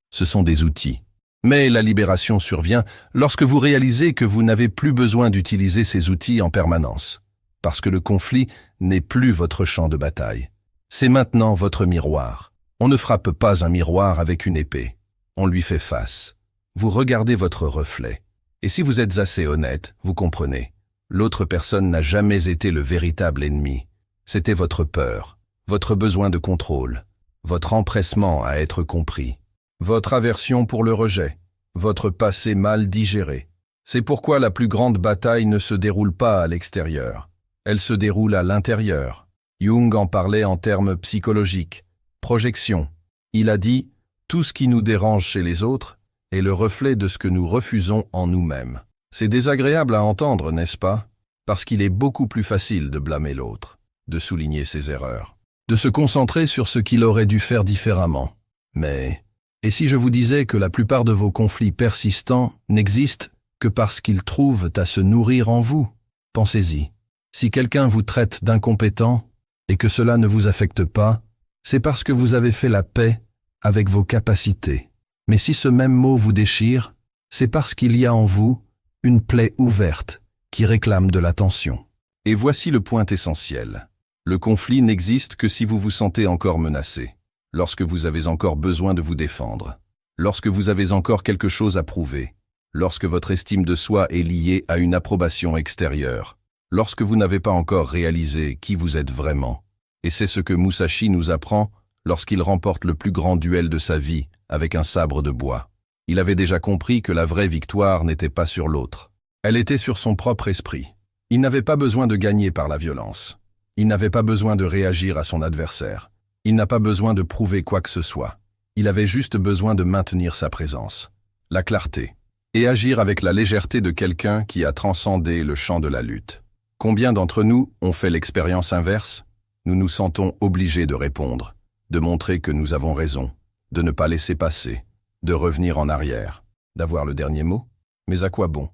Ce sont des outils. Mais la libération survient lorsque vous réalisez que vous n'avez plus besoin d'utiliser ces outils en permanence. Parce que le conflit n'est plus votre champ de bataille. C'est maintenant votre miroir. On ne frappe pas un miroir avec une épée. On lui fait face. Vous regardez votre reflet. Et si vous êtes assez honnête, vous comprenez. L'autre personne n'a jamais été le véritable ennemi. C'était votre peur, votre besoin de contrôle, votre empressement à être compris, votre aversion pour le rejet, votre passé mal digéré. C'est pourquoi la plus grande bataille ne se déroule pas à l'extérieur. Elle se déroule à l'intérieur. Jung en parlait en termes psychologiques. Projection. Il a dit « Tout ce qui nous dérange chez les autres est le reflet de ce que nous refusons en nous-mêmes ». C'est désagréable à entendre, n'est-ce pas? Parce qu'il est beaucoup plus facile de blâmer l'autre, de souligner ses erreurs, de se concentrer sur ce qu'il aurait dû faire différemment. Mais, et si je vous disais que la plupart de vos conflits persistants n'existent que parce qu'ils trouvent à se nourrir en vous? Pensez-y. Si quelqu'un vous traite d'incompétent et que cela ne vous affecte pas, c'est parce que vous avez fait la paix avec vos capacités. Mais si ce même mot vous déchire, c'est parce qu'il y a en vous une plaie ouverte qui réclame de l'attention. Et voici le point essentiel. Le conflit n'existe que si vous vous sentez encore menacé, lorsque vous avez encore besoin de vous défendre, lorsque vous avez encore quelque chose à prouver, lorsque votre estime de soi est liée à une approbation extérieure, lorsque vous n'avez pas encore réalisé qui vous êtes vraiment. Et c'est ce que Musashi nous apprend lorsqu'il remporte le plus grand duel de sa vie avec un sabre de bois. Il avait déjà compris que la vraie victoire n'était pas sur l'autre. Elle était sur son propre esprit. Il n'avait pas besoin de gagner par la violence. Il n'avait pas besoin de réagir à son adversaire. Il n'a pas besoin de prouver quoi que ce soit. Il avait juste besoin de maintenir sa présence, la clarté, et agir avec la légèreté de quelqu'un qui a transcendé le champ de la lutte. Combien d'entre nous ont fait l'expérience inverse? Nous nous sentons obligés de répondre, de montrer que nous avons raison, de ne pas laisser passer, de revenir en arrière, d'avoir le dernier mot. Mais à quoi bon?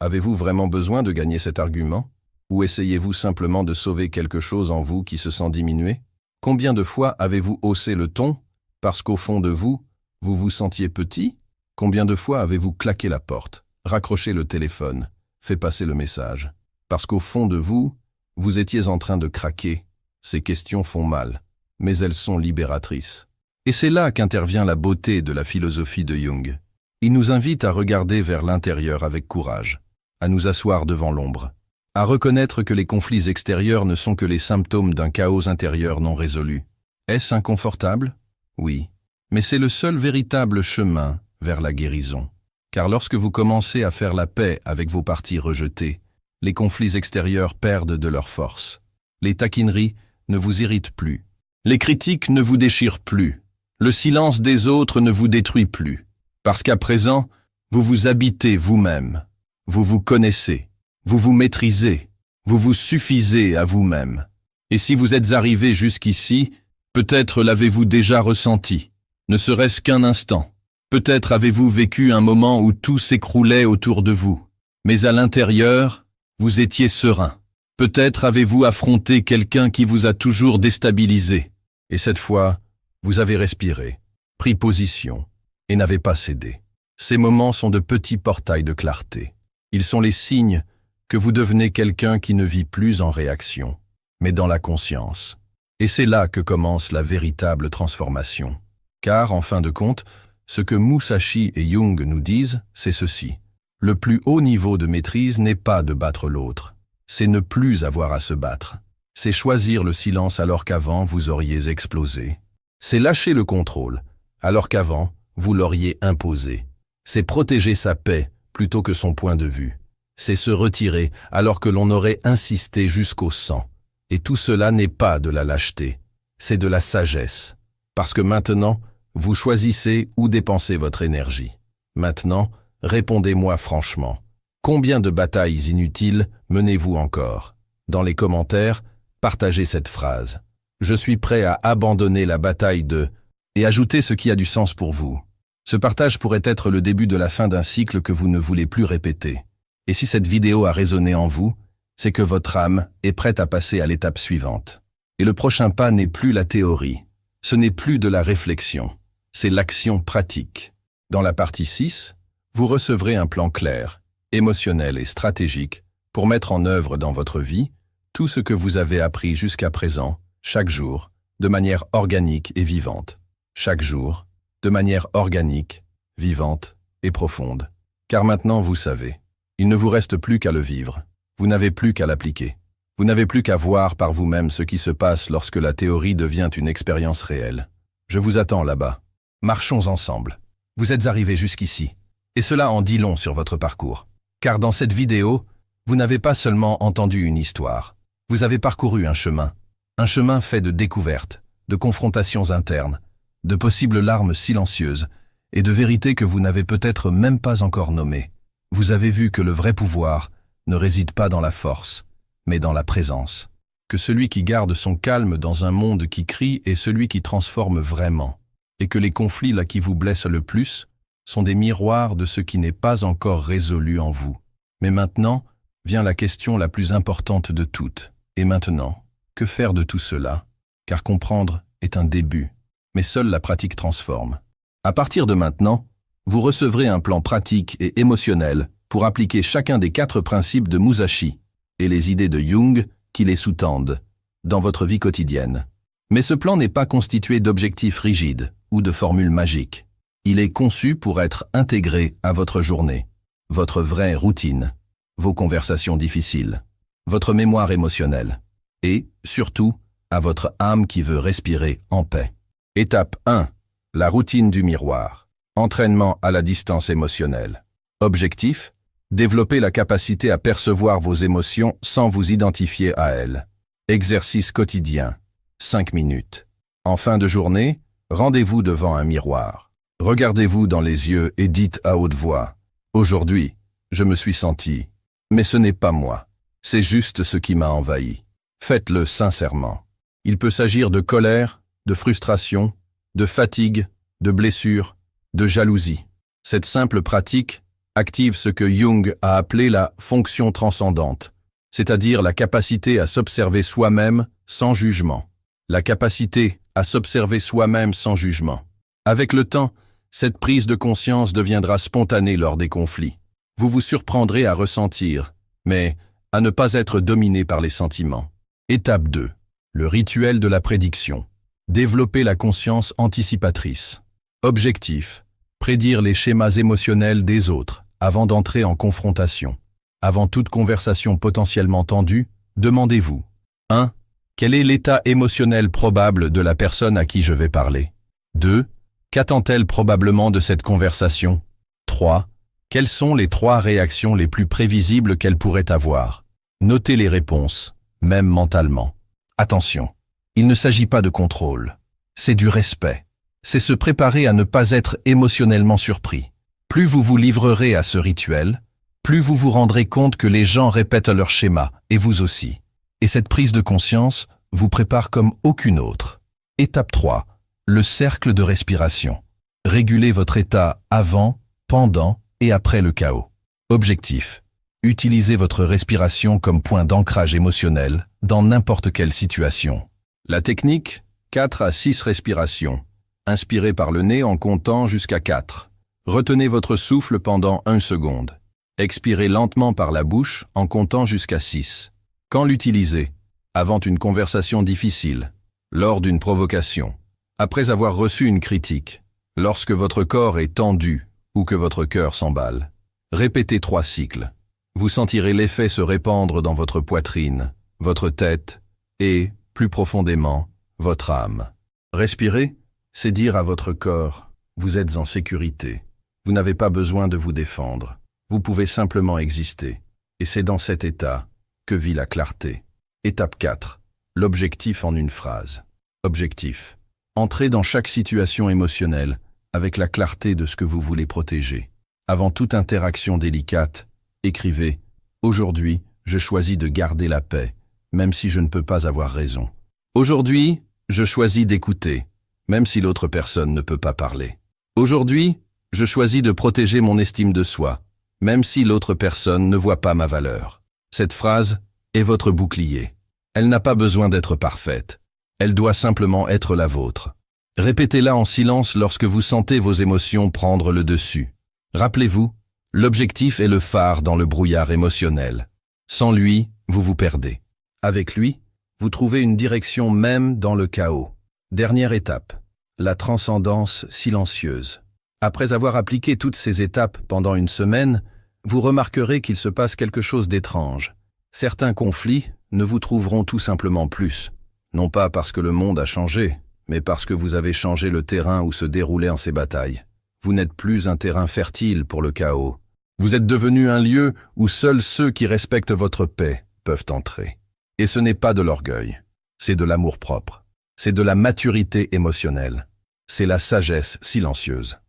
avez-vous vraiment besoin de gagner cet argument? Ou essayez-vous simplement de sauver quelque chose en vous qui se sent diminué? Combien de fois avez-vous haussé le ton parce qu'au fond de vous, vous vous sentiez petit? Combien de fois avez-vous claqué la porte, raccroché le téléphone, fait passer le message? Parce qu'au fond de vous, vous étiez en train de craquer. Ces questions font mal, mais elles sont libératrices. Et c'est là qu'intervient la beauté de la philosophie de Jung. Il nous invite à regarder vers l'intérieur avec courage, à nous asseoir devant l'ombre, à reconnaître que les conflits extérieurs ne sont que les symptômes d'un chaos intérieur non résolu. Est-ce inconfortable? Oui, mais c'est le seul véritable chemin vers la guérison. Car lorsque vous commencez à faire la paix avec vos parties rejetées, les conflits extérieurs perdent de leur force. Les taquineries ne vous irritent plus. Les critiques ne vous déchirent plus. Le silence des autres ne vous détruit plus. Parce qu'à présent, vous vous habitez vous-même. Vous vous connaissez. Vous vous maîtrisez. Vous vous suffisez à vous-même. Et si vous êtes arrivé jusqu'ici, peut-être l'avez-vous déjà ressenti, ne serait-ce qu'un instant. Peut-être avez-vous vécu un moment où tout s'écroulait autour de vous. Mais à l'intérieur, vous étiez serein. Peut-être avez-vous affronté quelqu'un qui vous a toujours déstabilisé. Et cette fois, vous avez respiré, pris position, et n'avez pas cédé. Ces moments sont de petits portails de clarté. Ils sont les signes que vous devenez quelqu'un qui ne vit plus en réaction, mais dans la conscience. Et c'est là que commence la véritable transformation. Car, en fin de compte, ce que Musashi et Jung nous disent, c'est ceci. Le plus haut niveau de maîtrise n'est pas de battre l'autre, c'est ne plus avoir à se battre. C'est choisir le silence alors qu'avant vous auriez explosé. C'est lâcher le contrôle, alors qu'avant vous l'auriez imposé. C'est protéger sa paix plutôt que son point de vue. C'est se retirer alors que l'on aurait insisté jusqu'au sang. Et tout cela n'est pas de la lâcheté, c'est de la sagesse. Parce que maintenant, vous choisissez où dépenser votre énergie. Maintenant, répondez-moi franchement. Combien de batailles inutiles menez-vous encore? Dans les commentaires, partagez cette phrase. Je suis prêt à abandonner la bataille de... et ajoutez ce qui a du sens pour vous. Ce partage pourrait être le début de la fin d'un cycle que vous ne voulez plus répéter. Et si cette vidéo a résonné en vous, c'est que votre âme est prête à passer à l'étape suivante. Et le prochain pas n'est plus la théorie. Ce n'est plus de la réflexion. C'est l'action pratique. Dans la partie 6, vous recevrez un plan clair, émotionnel et stratégique pour mettre en œuvre dans votre vie tout ce que vous avez appris jusqu'à présent, chaque jour, de manière organique et vivante. Chaque jour, de manière organique, vivante et profonde. Car maintenant vous savez, il ne vous reste plus qu'à le vivre. Vous n'avez plus qu'à l'appliquer. Vous n'avez plus qu'à voir par vous-même ce qui se passe lorsque la théorie devient une expérience réelle. Je vous attends là-bas. Marchons ensemble. Vous êtes arrivés jusqu'ici. Et cela en dit long sur votre parcours. Car dans cette vidéo, vous n'avez pas seulement entendu une histoire. Vous avez parcouru un chemin fait de découvertes, de confrontations internes, de possibles larmes silencieuses et de vérités que vous n'avez peut-être même pas encore nommées. Vous avez vu que le vrai pouvoir ne réside pas dans la force, mais dans la présence. Que celui qui garde son calme dans un monde qui crie est celui qui transforme vraiment. Et que les conflits là qui vous blessent le plus sont des miroirs de ce qui n'est pas encore résolu en vous. Mais maintenant vient la question la plus importante de toutes. Et maintenant, que faire de tout cela? Car comprendre est un début, mais seule la pratique transforme. À partir de maintenant, vous recevrez un plan pratique et émotionnel pour appliquer chacun des 4 principes de Musashi et les idées de Jung qui les sous-tendent dans votre vie quotidienne. Mais ce plan n'est pas constitué d'objectifs rigides ou de formules magiques. Il est conçu pour être intégré à votre journée, votre vraie routine, vos conversations difficiles, votre mémoire émotionnelle et, surtout, à votre âme qui veut respirer en paix. Étape 1. La routine du miroir. Entraînement à la distance émotionnelle. Objectif: développer la capacité à percevoir vos émotions sans vous identifier à elles. Exercice quotidien. 5 minutes. En fin de journée, rendez-vous devant un miroir. Regardez-vous dans les yeux et dites à haute voix: « Aujourd'hui, je me suis senti, mais ce n'est pas moi. C'est juste ce qui m'a envahi. » Faites-le sincèrement. Il peut s'agir de colère, de frustration, de fatigue, de blessure, de jalousie. Cette simple pratique active ce que Jung a appelé la fonction transcendante, c'est-à-dire la capacité à s'observer soi-même sans jugement. La capacité à s'observer soi-même sans jugement. Avec le temps, cette prise de conscience deviendra spontanée lors des conflits. Vous vous surprendrez à ressentir, mais à ne pas être dominé par les sentiments. Étape 2. Le rituel de la prédiction. Développer la conscience anticipatrice. Objectif. Prédire les schémas émotionnels des autres avant d'entrer en confrontation. Avant toute conversation potentiellement tendue, demandez-vous 1. Quel est l'état émotionnel probable de la personne à qui je vais parler? 2. Qu'attend-elle probablement de cette conversation? 3. Quelles sont les 3 réactions les plus prévisibles qu'elle pourrait avoir? Notez les réponses, même mentalement. Attention, il ne s'agit pas de contrôle. C'est du respect. C'est se préparer à ne pas être émotionnellement surpris. Plus vous vous livrerez à ce rituel, plus vous vous rendrez compte que les gens répètent leur schéma, et vous aussi. Et cette prise de conscience vous prépare comme aucune autre. Étape 3. Le cercle de respiration. Régulez votre état avant, pendant et après le chaos. Objectif. Utilisez votre respiration comme point d'ancrage émotionnel dans n'importe quelle situation. La technique, 4 à 6 respirations. Inspirez par le nez en comptant jusqu'à 4. Retenez votre souffle pendant 1 seconde. Expirez lentement par la bouche en comptant jusqu'à 6. Quand l'utiliser? Avant une conversation difficile, lors d'une provocation, après avoir reçu une critique, lorsque votre corps est tendu ou que votre cœur s'emballe. Répétez 3 cycles. Vous sentirez l'effet se répandre dans votre poitrine, votre tête et, plus profondément, votre âme. Respirer, c'est dire à votre corps, vous êtes en sécurité. Vous n'avez pas besoin de vous défendre. Vous pouvez simplement exister. Et c'est dans cet état que vit la clarté. Étape 4. L'objectif en une phrase. Objectif. Entrez dans chaque situation émotionnelle avec la clarté de ce que vous voulez protéger. Avant toute interaction délicate, écrivez « Aujourd'hui, je choisis de garder la paix, même si je ne peux pas avoir raison. Aujourd'hui, je choisis d'écouter, même si l'autre personne ne peut pas parler. Aujourd'hui, je choisis de protéger mon estime de soi, même si l'autre personne ne voit pas ma valeur. » Cette phrase est votre bouclier. Elle n'a pas besoin d'être parfaite. Elle doit simplement être la vôtre. Répétez-la en silence lorsque vous sentez vos émotions prendre le dessus. Rappelez-vous, l'objectif est le phare dans le brouillard émotionnel. Sans lui, vous vous perdez. Avec lui, vous trouvez une direction même dans le chaos. Dernière étape, la transcendance silencieuse. Après avoir appliqué toutes ces étapes pendant une semaine, vous remarquerez qu'il se passe quelque chose d'étrange. Certains conflits ne vous trouveront tout simplement plus, non pas parce que le monde a changé, mais parce que vous avez changé le terrain où se déroulaient ces batailles. Vous n'êtes plus un terrain fertile pour le chaos. Vous êtes devenu un lieu où seuls ceux qui respectent votre paix peuvent entrer. Et ce n'est pas de l'orgueil, c'est de l'amour-propre, c'est de la maturité émotionnelle, c'est la sagesse silencieuse.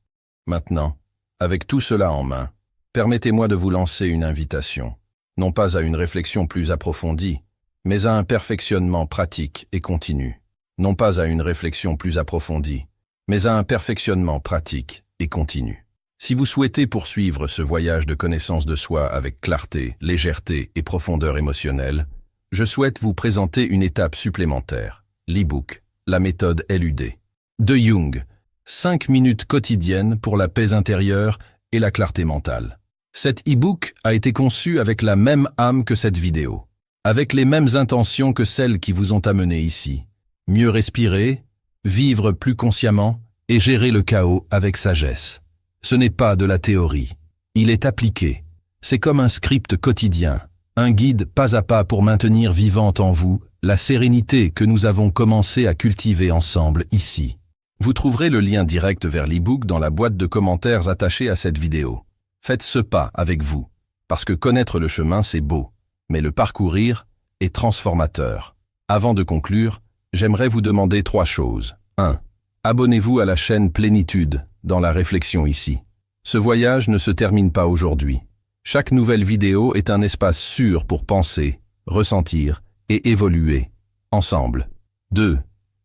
Maintenant, avec tout cela en main, permettez-moi de vous lancer une invitation, non pas à une réflexion plus approfondie, mais à un perfectionnement pratique et continu. Non pas à une réflexion plus approfondie, mais à un perfectionnement pratique et continu. Si vous souhaitez poursuivre ce voyage de connaissance de soi avec clarté, légèreté et profondeur émotionnelle, je souhaite vous présenter une étape supplémentaire, l'e-book, la méthode LUD. De Jung, 5 minutes quotidiennes pour la paix intérieure et la clarté mentale. Cet e-book a été conçu avec la même âme que cette vidéo, avec les mêmes intentions que celles qui vous ont amené ici. Mieux respirer, vivre plus consciemment et gérer le chaos avec sagesse. Ce n'est pas de la théorie, il est appliqué. C'est comme un script quotidien, un guide pas à pas pour maintenir vivante en vous la sérénité que nous avons commencé à cultiver ensemble ici. Vous trouverez le lien direct vers l'e-book dans la boîte de commentaires attachée à cette vidéo. Faites ce pas avec vous, parce que connaître le chemin c'est beau, mais le parcourir est transformateur. Avant de conclure, j'aimerais vous demander 3 choses. 1. Abonnez-vous à la chaîne Plénitude dans la réflexion ici. Ce voyage ne se termine pas aujourd'hui. Chaque nouvelle vidéo est un espace sûr pour penser, ressentir et évoluer ensemble. 2.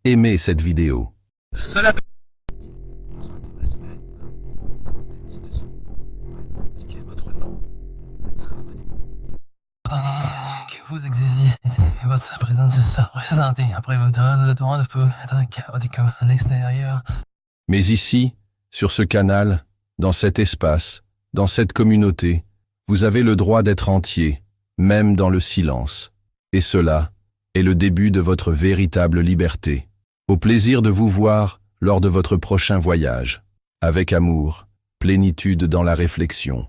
Aimez cette vidéo. Cela besoin de respect, comme des ci-dessous. Indiquez votre votre présence se ressentit. Après votre le droit peut être chaotique à l'extérieur. Mais ici, sur ce canal, dans cet espace, dans cette communauté, vous avez le droit d'être entier, même dans le silence. Et cela est le début de votre véritable liberté. Au plaisir de vous voir lors de votre prochain voyage. Avec amour, plénitude dans la réflexion.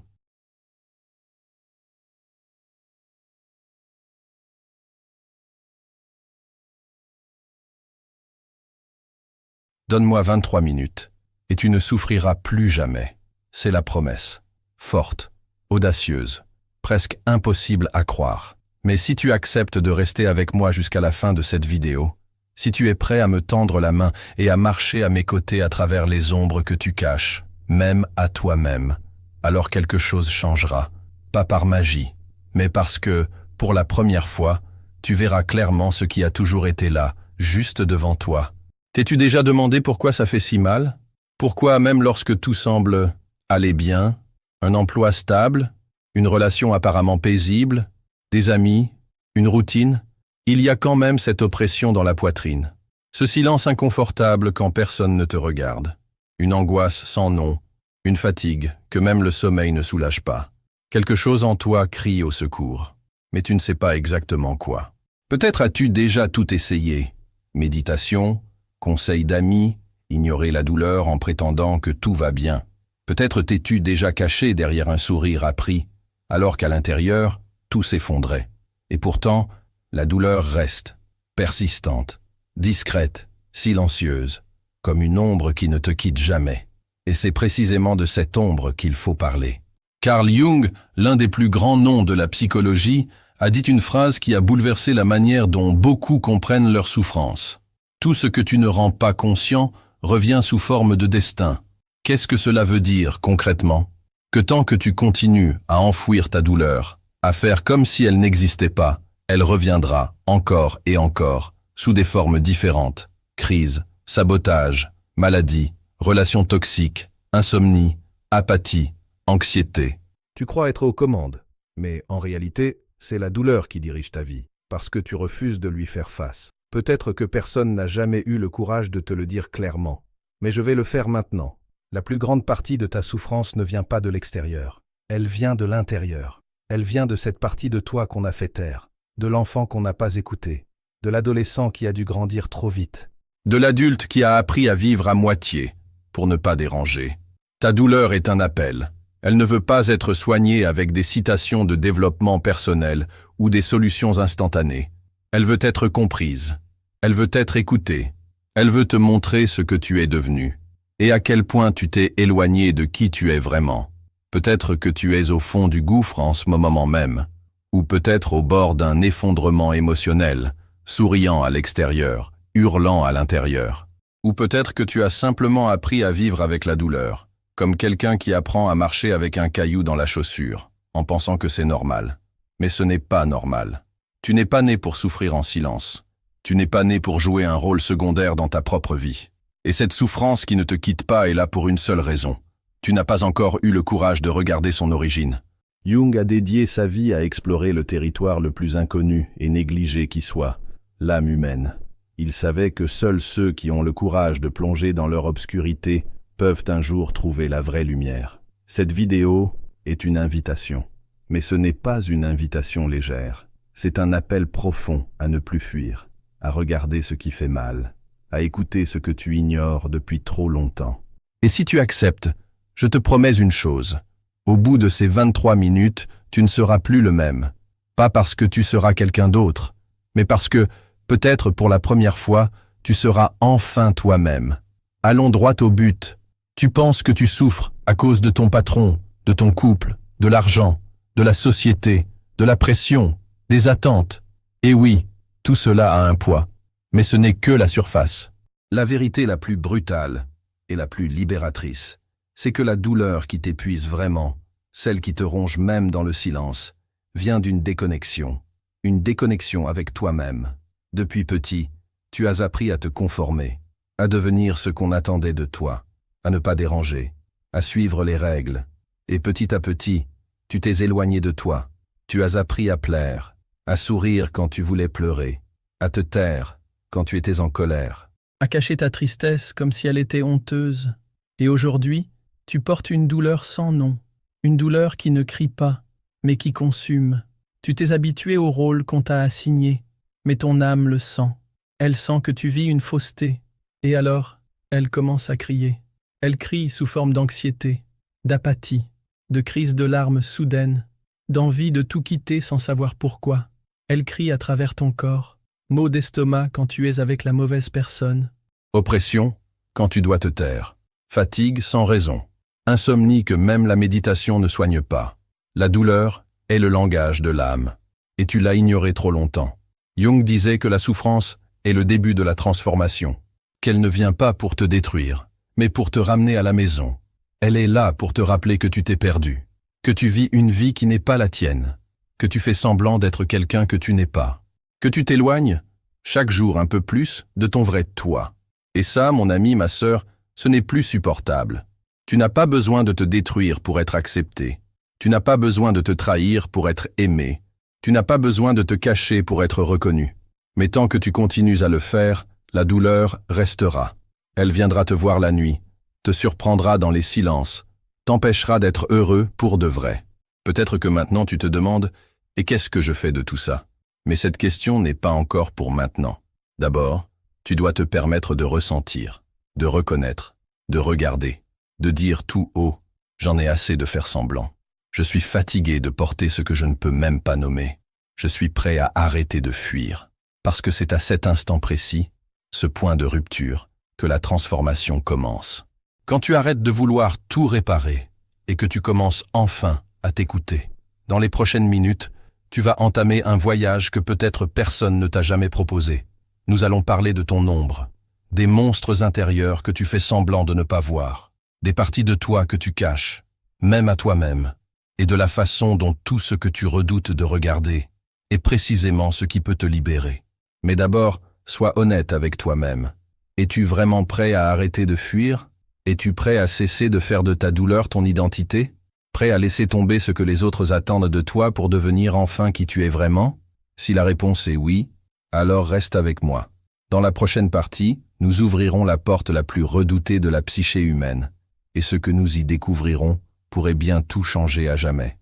Donne-moi 23 minutes, et tu ne souffriras plus jamais. C'est la promesse. Forte, audacieuse, presque impossible à croire. Mais si tu acceptes de rester avec moi jusqu'à la fin de cette vidéo, si tu es prêt à me tendre la main et à marcher à mes côtés à travers les ombres que tu caches, même à toi-même, alors quelque chose changera, pas par magie, mais parce que, pour la première fois, tu verras clairement ce qui a toujours été là, juste devant toi. T'es-tu déjà demandé pourquoi ça fait si mal? Pourquoi même lorsque tout semble aller bien, un emploi stable, une relation apparemment paisible, des amis, une routine, il y a quand même cette oppression dans la poitrine. Ce silence inconfortable quand personne ne te regarde. Une angoisse sans nom, une fatigue que même le sommeil ne soulage pas. Quelque chose en toi crie au secours, mais tu ne sais pas exactement quoi. Peut-être as-tu déjà tout essayé. Méditation, conseils d'amis, ignorer la douleur en prétendant que tout va bien. Peut-être t'es-tu déjà caché derrière un sourire appris, alors qu'à l'intérieur, tout s'effondrait. Et pourtant, la douleur reste, persistante, discrète, silencieuse, comme une ombre qui ne te quitte jamais. Et c'est précisément de cette ombre qu'il faut parler. Carl Jung, l'un des plus grands noms de la psychologie, a dit une phrase qui a bouleversé la manière dont beaucoup comprennent leur souffrance. Tout ce que tu ne rends pas conscient revient sous forme de destin. Qu'est-ce que cela veut dire concrètement? Que tant que tu continues à enfouir ta douleur, à faire comme si elle n'existait pas, elle reviendra encore et encore, sous des formes différentes. Crise, sabotage, maladie, relations toxiques, insomnie, apathie, anxiété. Tu crois être aux commandes, mais en réalité, c'est la douleur qui dirige ta vie, parce que tu refuses de lui faire face. Peut-être que personne n'a jamais eu le courage de te le dire clairement, mais je vais le faire maintenant. La plus grande partie de ta souffrance ne vient pas de l'extérieur, elle vient de l'intérieur. Elle vient de cette partie de toi qu'on a fait taire, de l'enfant qu'on n'a pas écouté, de l'adolescent qui a dû grandir trop vite, de l'adulte qui a appris à vivre à moitié, pour ne pas déranger. Ta douleur est un appel. Elle ne veut pas être soignée avec des citations de développement personnel ou des solutions instantanées. Elle veut être comprise. Elle veut être écoutée. Elle veut te montrer ce que tu es devenu et à quel point tu t'es éloigné de qui tu es vraiment. Peut-être que tu es au fond du gouffre en ce moment même, ou peut-être au bord d'un effondrement émotionnel, souriant à l'extérieur, hurlant à l'intérieur. Ou peut-être que tu as simplement appris à vivre avec la douleur, comme quelqu'un qui apprend à marcher avec un caillou dans la chaussure, en pensant que c'est normal. Mais ce n'est pas normal. Tu n'es pas né pour souffrir en silence. Tu n'es pas né pour jouer un rôle secondaire dans ta propre vie. Et cette souffrance qui ne te quitte pas est là pour une seule raison. Tu n'as pas encore eu le courage de regarder son origine. Jung a dédié sa vie à explorer le territoire le plus inconnu et négligé qui soit, l'âme humaine. Il savait que seuls ceux qui ont le courage de plonger dans leur obscurité peuvent un jour trouver la vraie lumière. Cette vidéo est une invitation. Mais ce n'est pas une invitation légère. C'est un appel profond à ne plus fuir, à regarder ce qui fait mal, à écouter ce que tu ignores depuis trop longtemps. Et si tu acceptes, je te promets une chose. Au bout de ces 23 minutes, tu ne seras plus le même. Pas parce que tu seras quelqu'un d'autre, mais parce que, peut-être pour la première fois, tu seras enfin toi-même. Allons droit au but. Tu penses que tu souffres à cause de ton patron, de ton couple, de l'argent, de la société, de la pression, des attentes. Et oui, tout cela a un poids. Mais ce n'est que la surface. La vérité la plus brutale et la plus libératrice, c'est que la douleur qui t'épuise vraiment, celle qui te ronge même dans le silence, vient d'une déconnexion. Une déconnexion avec toi-même. Depuis petit, tu as appris à te conformer, à devenir ce qu'on attendait de toi, à ne pas déranger, à suivre les règles. Et petit à petit, tu t'es éloigné de toi. Tu as appris à plaire, à sourire quand tu voulais pleurer, à te taire quand tu étais en colère, à cacher ta tristesse comme si elle était honteuse. Et aujourd'hui, tu portes une douleur sans nom, une douleur qui ne crie pas, mais qui consume. Tu t'es habitué au rôle qu'on t'a assigné, mais ton âme le sent. Elle sent que tu vis une fausseté. Et alors, elle commence à crier. Elle crie sous forme d'anxiété, d'apathie, de crise de larmes soudaines, d'envie de tout quitter sans savoir pourquoi. Elle crie à travers ton corps, maux d'estomac quand tu es avec la mauvaise personne. oppression quand tu dois te taire, fatigue sans raison, insomnie que même la méditation ne soigne pas. La douleur est le langage de l'âme, et tu l'as ignoré trop longtemps. Jung disait que la souffrance est le début de la transformation, qu'elle ne vient pas pour te détruire, mais pour te ramener à la maison. Elle est là pour te rappeler que tu t'es perdu, que tu vis une vie qui n'est pas la tienne, que tu fais semblant d'être quelqu'un que tu n'es pas, que tu t'éloignes, chaque jour un peu plus, de ton vrai toi. Et ça, mon ami, ma sœur, ce n'est plus supportable. Tu n'as pas besoin de te détruire pour être accepté. Tu n'as pas besoin de te trahir pour être aimé. Tu n'as pas besoin de te cacher pour être reconnu. Mais tant que tu continues à le faire, la douleur restera. Elle viendra te voir la nuit, te surprendra dans les silences, t'empêchera d'être heureux pour de vrai. Peut-être que maintenant tu te demandes « Et qu'est-ce que je fais de tout ça ?» Mais cette question n'est pas encore pour maintenant. D'abord, tu dois te permettre de ressentir, de reconnaître, de regarder, de dire tout haut « J'en ai assez de faire semblant. Je suis fatigué de porter ce que je ne peux même pas nommer. Je suis prêt à arrêter de fuir. » Parce que c'est à cet instant précis, ce point de rupture, que la transformation commence. Quand tu arrêtes de vouloir tout réparer et que tu commences enfin à t'écouter, dans les prochaines minutes, tu vas entamer un voyage que peut-être personne ne t'a jamais proposé. Nous allons parler de ton ombre, des monstres intérieurs que tu fais semblant de ne pas voir, des parties de toi que tu caches, même à toi-même, et de la façon dont tout ce que tu redoutes de regarder est précisément ce qui peut te libérer. Mais d'abord, sois honnête avec toi-même. Es-tu vraiment prêt à arrêter de fuir? Es-tu prêt à cesser de faire de ta douleur ton identité? Prêt à laisser tomber ce que les autres attendent de toi pour devenir enfin qui tu es vraiment? Si la réponse est oui, alors reste avec moi. Dans la prochaine partie, nous ouvrirons la porte la plus redoutée de la psyché humaine, et ce que nous y découvrirons pourrait bien tout changer à jamais.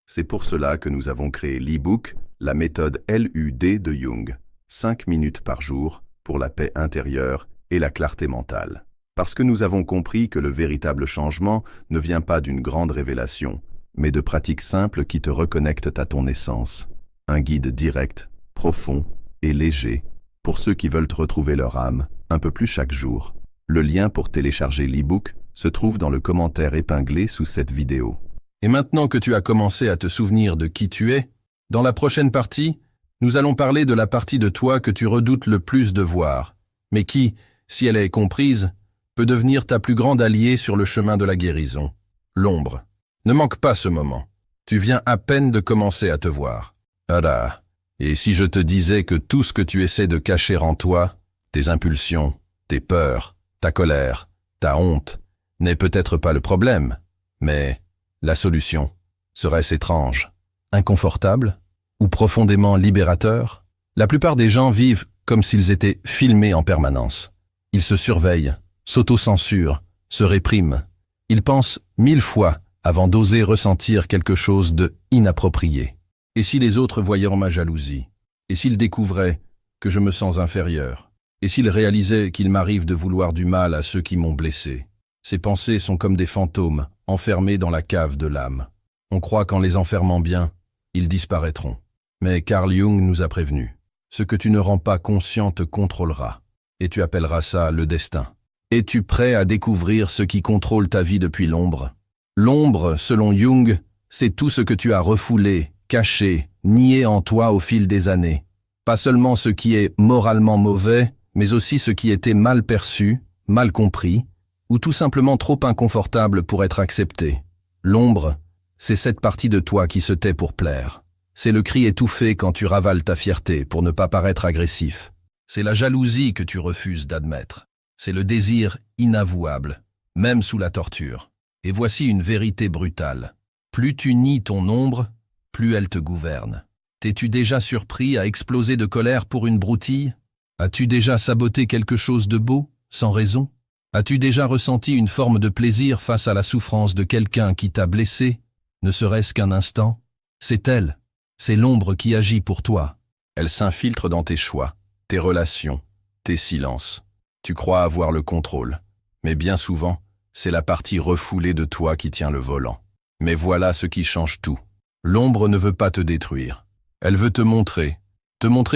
C'est pour cela que nous avons créé l'e-book, la méthode LUD de Jung. 5 minutes par jour pour la paix intérieure et la clarté mentale. Parce que nous avons compris que le véritable changement ne vient pas d'une grande révélation, mais de pratiques simples qui te reconnectent à ton essence. Un guide direct, profond et léger pour ceux qui veulent retrouver leur âme un peu plus chaque jour. Le lien pour télécharger l'e-book se trouve dans le commentaire épinglé sous cette vidéo. Et maintenant que tu as commencé à te souvenir de qui tu es, dans la prochaine partie, nous allons parler de la partie de toi que tu redoutes le plus de voir, mais qui, si elle est comprise, peut devenir ta plus grande alliée sur le chemin de la guérison. L'ombre. Ne manque pas ce moment. Tu viens à peine de commencer à te voir. Ah là. Et si je te disais que tout ce que tu essaies de cacher en toi, tes impulsions, tes peurs, ta colère, ta honte, n'est peut-être pas le problème, mais la solution. Serait-ce étrange, inconfortable ou profondément libérateur? La plupart des gens vivent comme s'ils étaient filmés en permanence. Ils se surveillent, s'autocensurent, se répriment. Ils pensent 1000 fois avant d'oser ressentir quelque chose de inapproprié. Et si les autres voyaient en ma jalousie? Et s'ils découvraient que je me sens inférieur? Et s'ils réalisaient qu'il m'arrive de vouloir du mal à ceux qui m'ont blessé? Ces pensées sont comme des fantômes enfermés dans la cave de l'âme. On croit qu'en les enfermant bien, ils disparaîtront. Mais Carl Jung nous a prévenus. Ce que tu ne rends pas conscient te contrôlera. Et tu appelleras ça le destin. Es-tu prêt à découvrir ce qui contrôle ta vie depuis l'ombre? L'ombre, selon Jung, c'est tout ce que tu as refoulé, caché, nié en toi au fil des années. Pas seulement ce qui est moralement mauvais, mais aussi ce qui était mal perçu, mal compris, ou tout simplement trop inconfortable pour être accepté. L'ombre, c'est cette partie de toi qui se tait pour plaire. C'est le cri étouffé quand tu ravales ta fierté pour ne pas paraître agressif. C'est la jalousie que tu refuses d'admettre. C'est le désir inavouable, même sous la torture. Et voici une vérité brutale. Plus tu nies ton ombre, plus elle te gouverne. T'es-tu déjà surpris à exploser de colère pour une broutille? As-tu déjà saboté quelque chose de beau, sans raison? As-tu déjà ressenti une forme de plaisir face à la souffrance de quelqu'un qui t'a blessé, ne serait-ce qu'un instant? C'est elle, c'est l'ombre qui agit pour toi. Elle s'infiltre dans tes choix, tes relations, tes silences. Tu crois avoir le contrôle, mais bien souvent, c'est la partie refoulée de toi qui tient le volant. Mais voilà ce qui change tout. L'ombre ne veut pas te détruire. Elle veut te montrer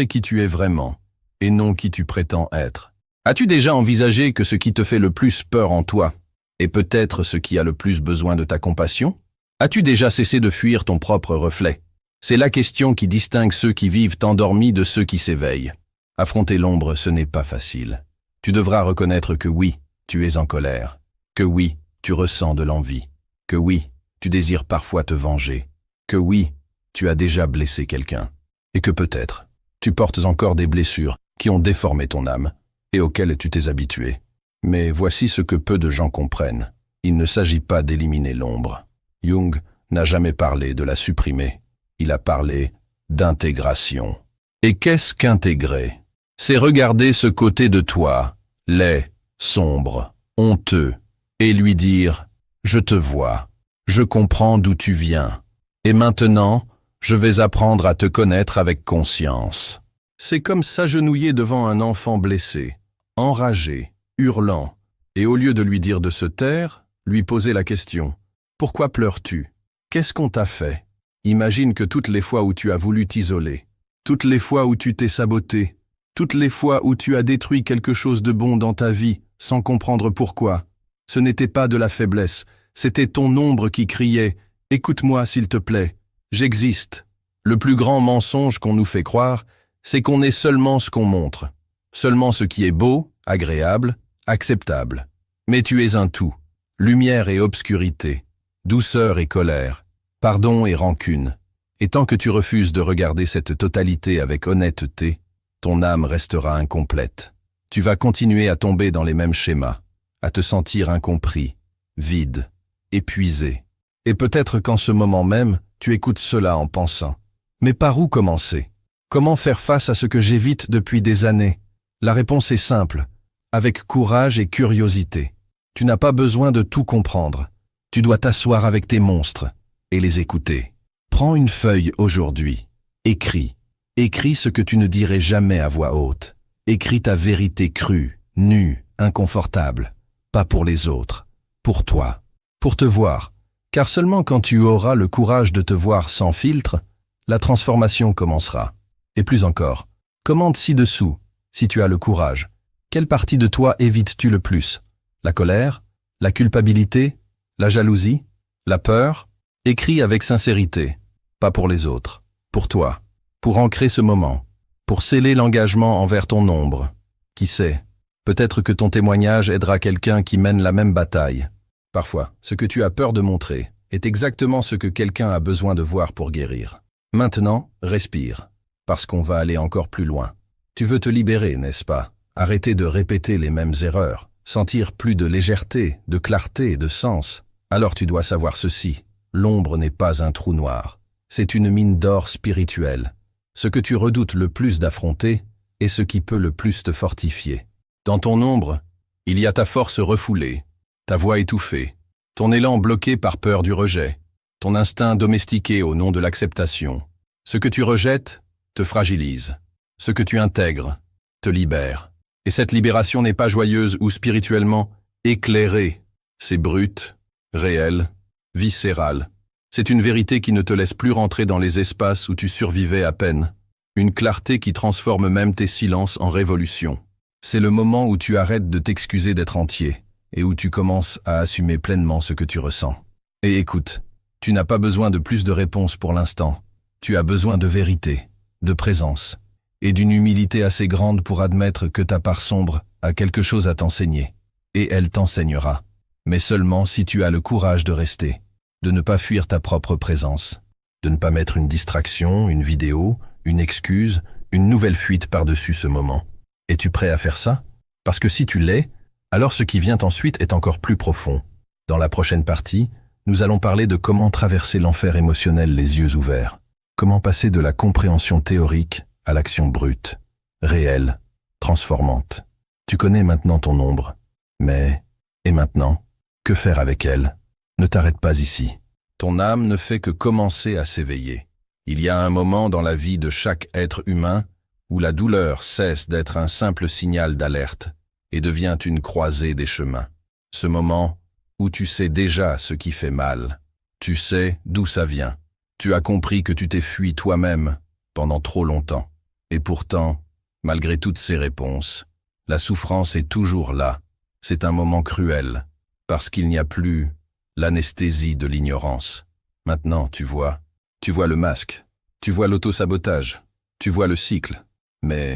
qui tu es vraiment, et non qui tu prétends être. As-tu déjà envisagé que ce qui te fait le plus peur en toi est peut-être ce qui a le plus besoin de ta compassion? As-tu déjà cessé de fuir ton propre reflet? C'est la question qui distingue ceux qui vivent endormis de ceux qui s'éveillent. Affronter l'ombre, ce n'est pas facile. Tu devras reconnaître que oui, tu es en colère, que oui, tu ressens de l'envie, que oui, tu désires parfois te venger, que oui, tu as déjà blessé quelqu'un, et que peut-être, tu portes encore des blessures qui ont déformé ton âme, et auxquelles tu t'es habitué. Mais voici ce que peu de gens comprennent. Il ne s'agit pas d'éliminer l'ombre. Jung n'a jamais parlé de la supprimer. Il a parlé d'intégration. Et qu'est-ce qu'intégrer? C'est regarder ce côté de toi, laid, sombre, honteux, et lui dire « Je te vois, je comprends d'où tu viens, et maintenant, je vais apprendre à te connaître avec conscience. » C'est comme s'agenouiller devant un enfant blessé, enragé, hurlant, et au lieu de lui dire de se taire, lui poser la question « Pourquoi pleures-tu? Qu'est-ce qu'on t'a fait ?» Imagine que toutes les fois où tu as voulu t'isoler, toutes les fois où tu t'es saboté, toutes les fois où tu as détruit quelque chose de bon dans ta vie, sans comprendre pourquoi, ce n'était pas de la faiblesse, c'était ton ombre qui criait « Écoute-moi s'il te plaît, j'existe ». Le plus grand mensonge qu'on nous fait croire, c'est qu'on est seulement ce qu'on montre, seulement ce qui est beau, agréable, acceptable. Mais tu es un tout, lumière et obscurité, douceur et colère, pardon et rancune. Et tant que tu refuses de regarder cette totalité avec honnêteté, ton âme restera incomplète. Tu vas continuer à tomber dans les mêmes schémas, à te sentir incompris, vide, épuisé. Et peut-être qu'en ce moment même, tu écoutes cela en pensant « Mais par où commencer? Comment faire face à ce que j'évite depuis des années ?» La réponse est simple, avec courage et curiosité. Tu n'as pas besoin de tout comprendre. Tu dois t'asseoir avec tes monstres et les écouter. Prends une feuille aujourd'hui. Écris. Écris ce que tu ne dirais jamais à voix haute. Écris ta vérité crue, nue, inconfortable. Pas pour les autres, pour toi, pour te voir. Car seulement quand tu auras le courage de te voir sans filtre, la transformation commencera. Et plus encore, commente ci-dessous, si tu as le courage. Quelle partie de toi évites-tu le plus? La colère? La culpabilité? La jalousie? La peur? Écris avec sincérité, pas pour les autres, pour toi, pour ancrer ce moment, pour sceller l'engagement envers ton ombre. Qui sait, peut-être que ton témoignage aidera quelqu'un qui mène la même bataille. Parfois, ce que tu as peur de montrer est exactement ce que quelqu'un a besoin de voir pour guérir. Maintenant, respire, parce qu'on va aller encore plus loin. Tu veux te libérer, n'est-ce pas? Arrêter de répéter les mêmes erreurs, sentir plus de légèreté, de clarté, de sens. Alors tu dois savoir ceci. L'ombre n'est pas un trou noir, c'est une mine d'or spirituelle. Ce que tu redoutes le plus d'affronter est ce qui peut le plus te fortifier. Dans ton ombre, il y a ta force refoulée, ta voix étouffée, ton élan bloqué par peur du rejet, ton instinct domestiqué au nom de l'acceptation. Ce que tu rejettes te fragilise, ce que tu intègres te libère. Et cette libération n'est pas joyeuse ou spirituellement éclairée, c'est brut, réel, viscérale. C'est une vérité qui ne te laisse plus rentrer dans les espaces où tu survivais à peine. Une clarté qui transforme même tes silences en révolution. C'est le moment où tu arrêtes de t'excuser d'être entier et où tu commences à assumer pleinement ce que tu ressens. Et écoute, tu n'as pas besoin de plus de réponses pour l'instant. Tu as besoin de vérité, de présence et d'une humilité assez grande pour admettre que ta part sombre a quelque chose à t'enseigner. Et elle t'enseignera. Mais seulement si tu as le courage de rester, de ne pas fuir ta propre présence, de ne pas mettre une distraction, une vidéo, une excuse, une nouvelle fuite par-dessus ce moment. Es-tu prêt à faire ça? Parce que si tu l'es, alors ce qui vient ensuite est encore plus profond. Dans la prochaine partie, nous allons parler de comment traverser l'enfer émotionnel les yeux ouverts. Comment passer de la compréhension théorique à l'action brute, réelle, transformante. Tu connais maintenant ton ombre. Mais, et maintenant, que faire avec elle? Ne t'arrête pas ici. Ton âme ne fait que commencer à s'éveiller. Il y a un moment dans la vie de chaque être humain où la douleur cesse d'être un simple signal d'alerte et devient une croisée des chemins. Ce moment où tu sais déjà ce qui fait mal. Tu sais d'où ça vient. Tu as compris que tu t'es fui toi-même pendant trop longtemps. Et pourtant, malgré toutes ces réponses, la souffrance est toujours là. C'est un moment cruel, parce qu'il n'y a plus l'anesthésie de l'ignorance. Maintenant, tu vois le masque, tu vois l'autosabotage, tu vois le cycle, mais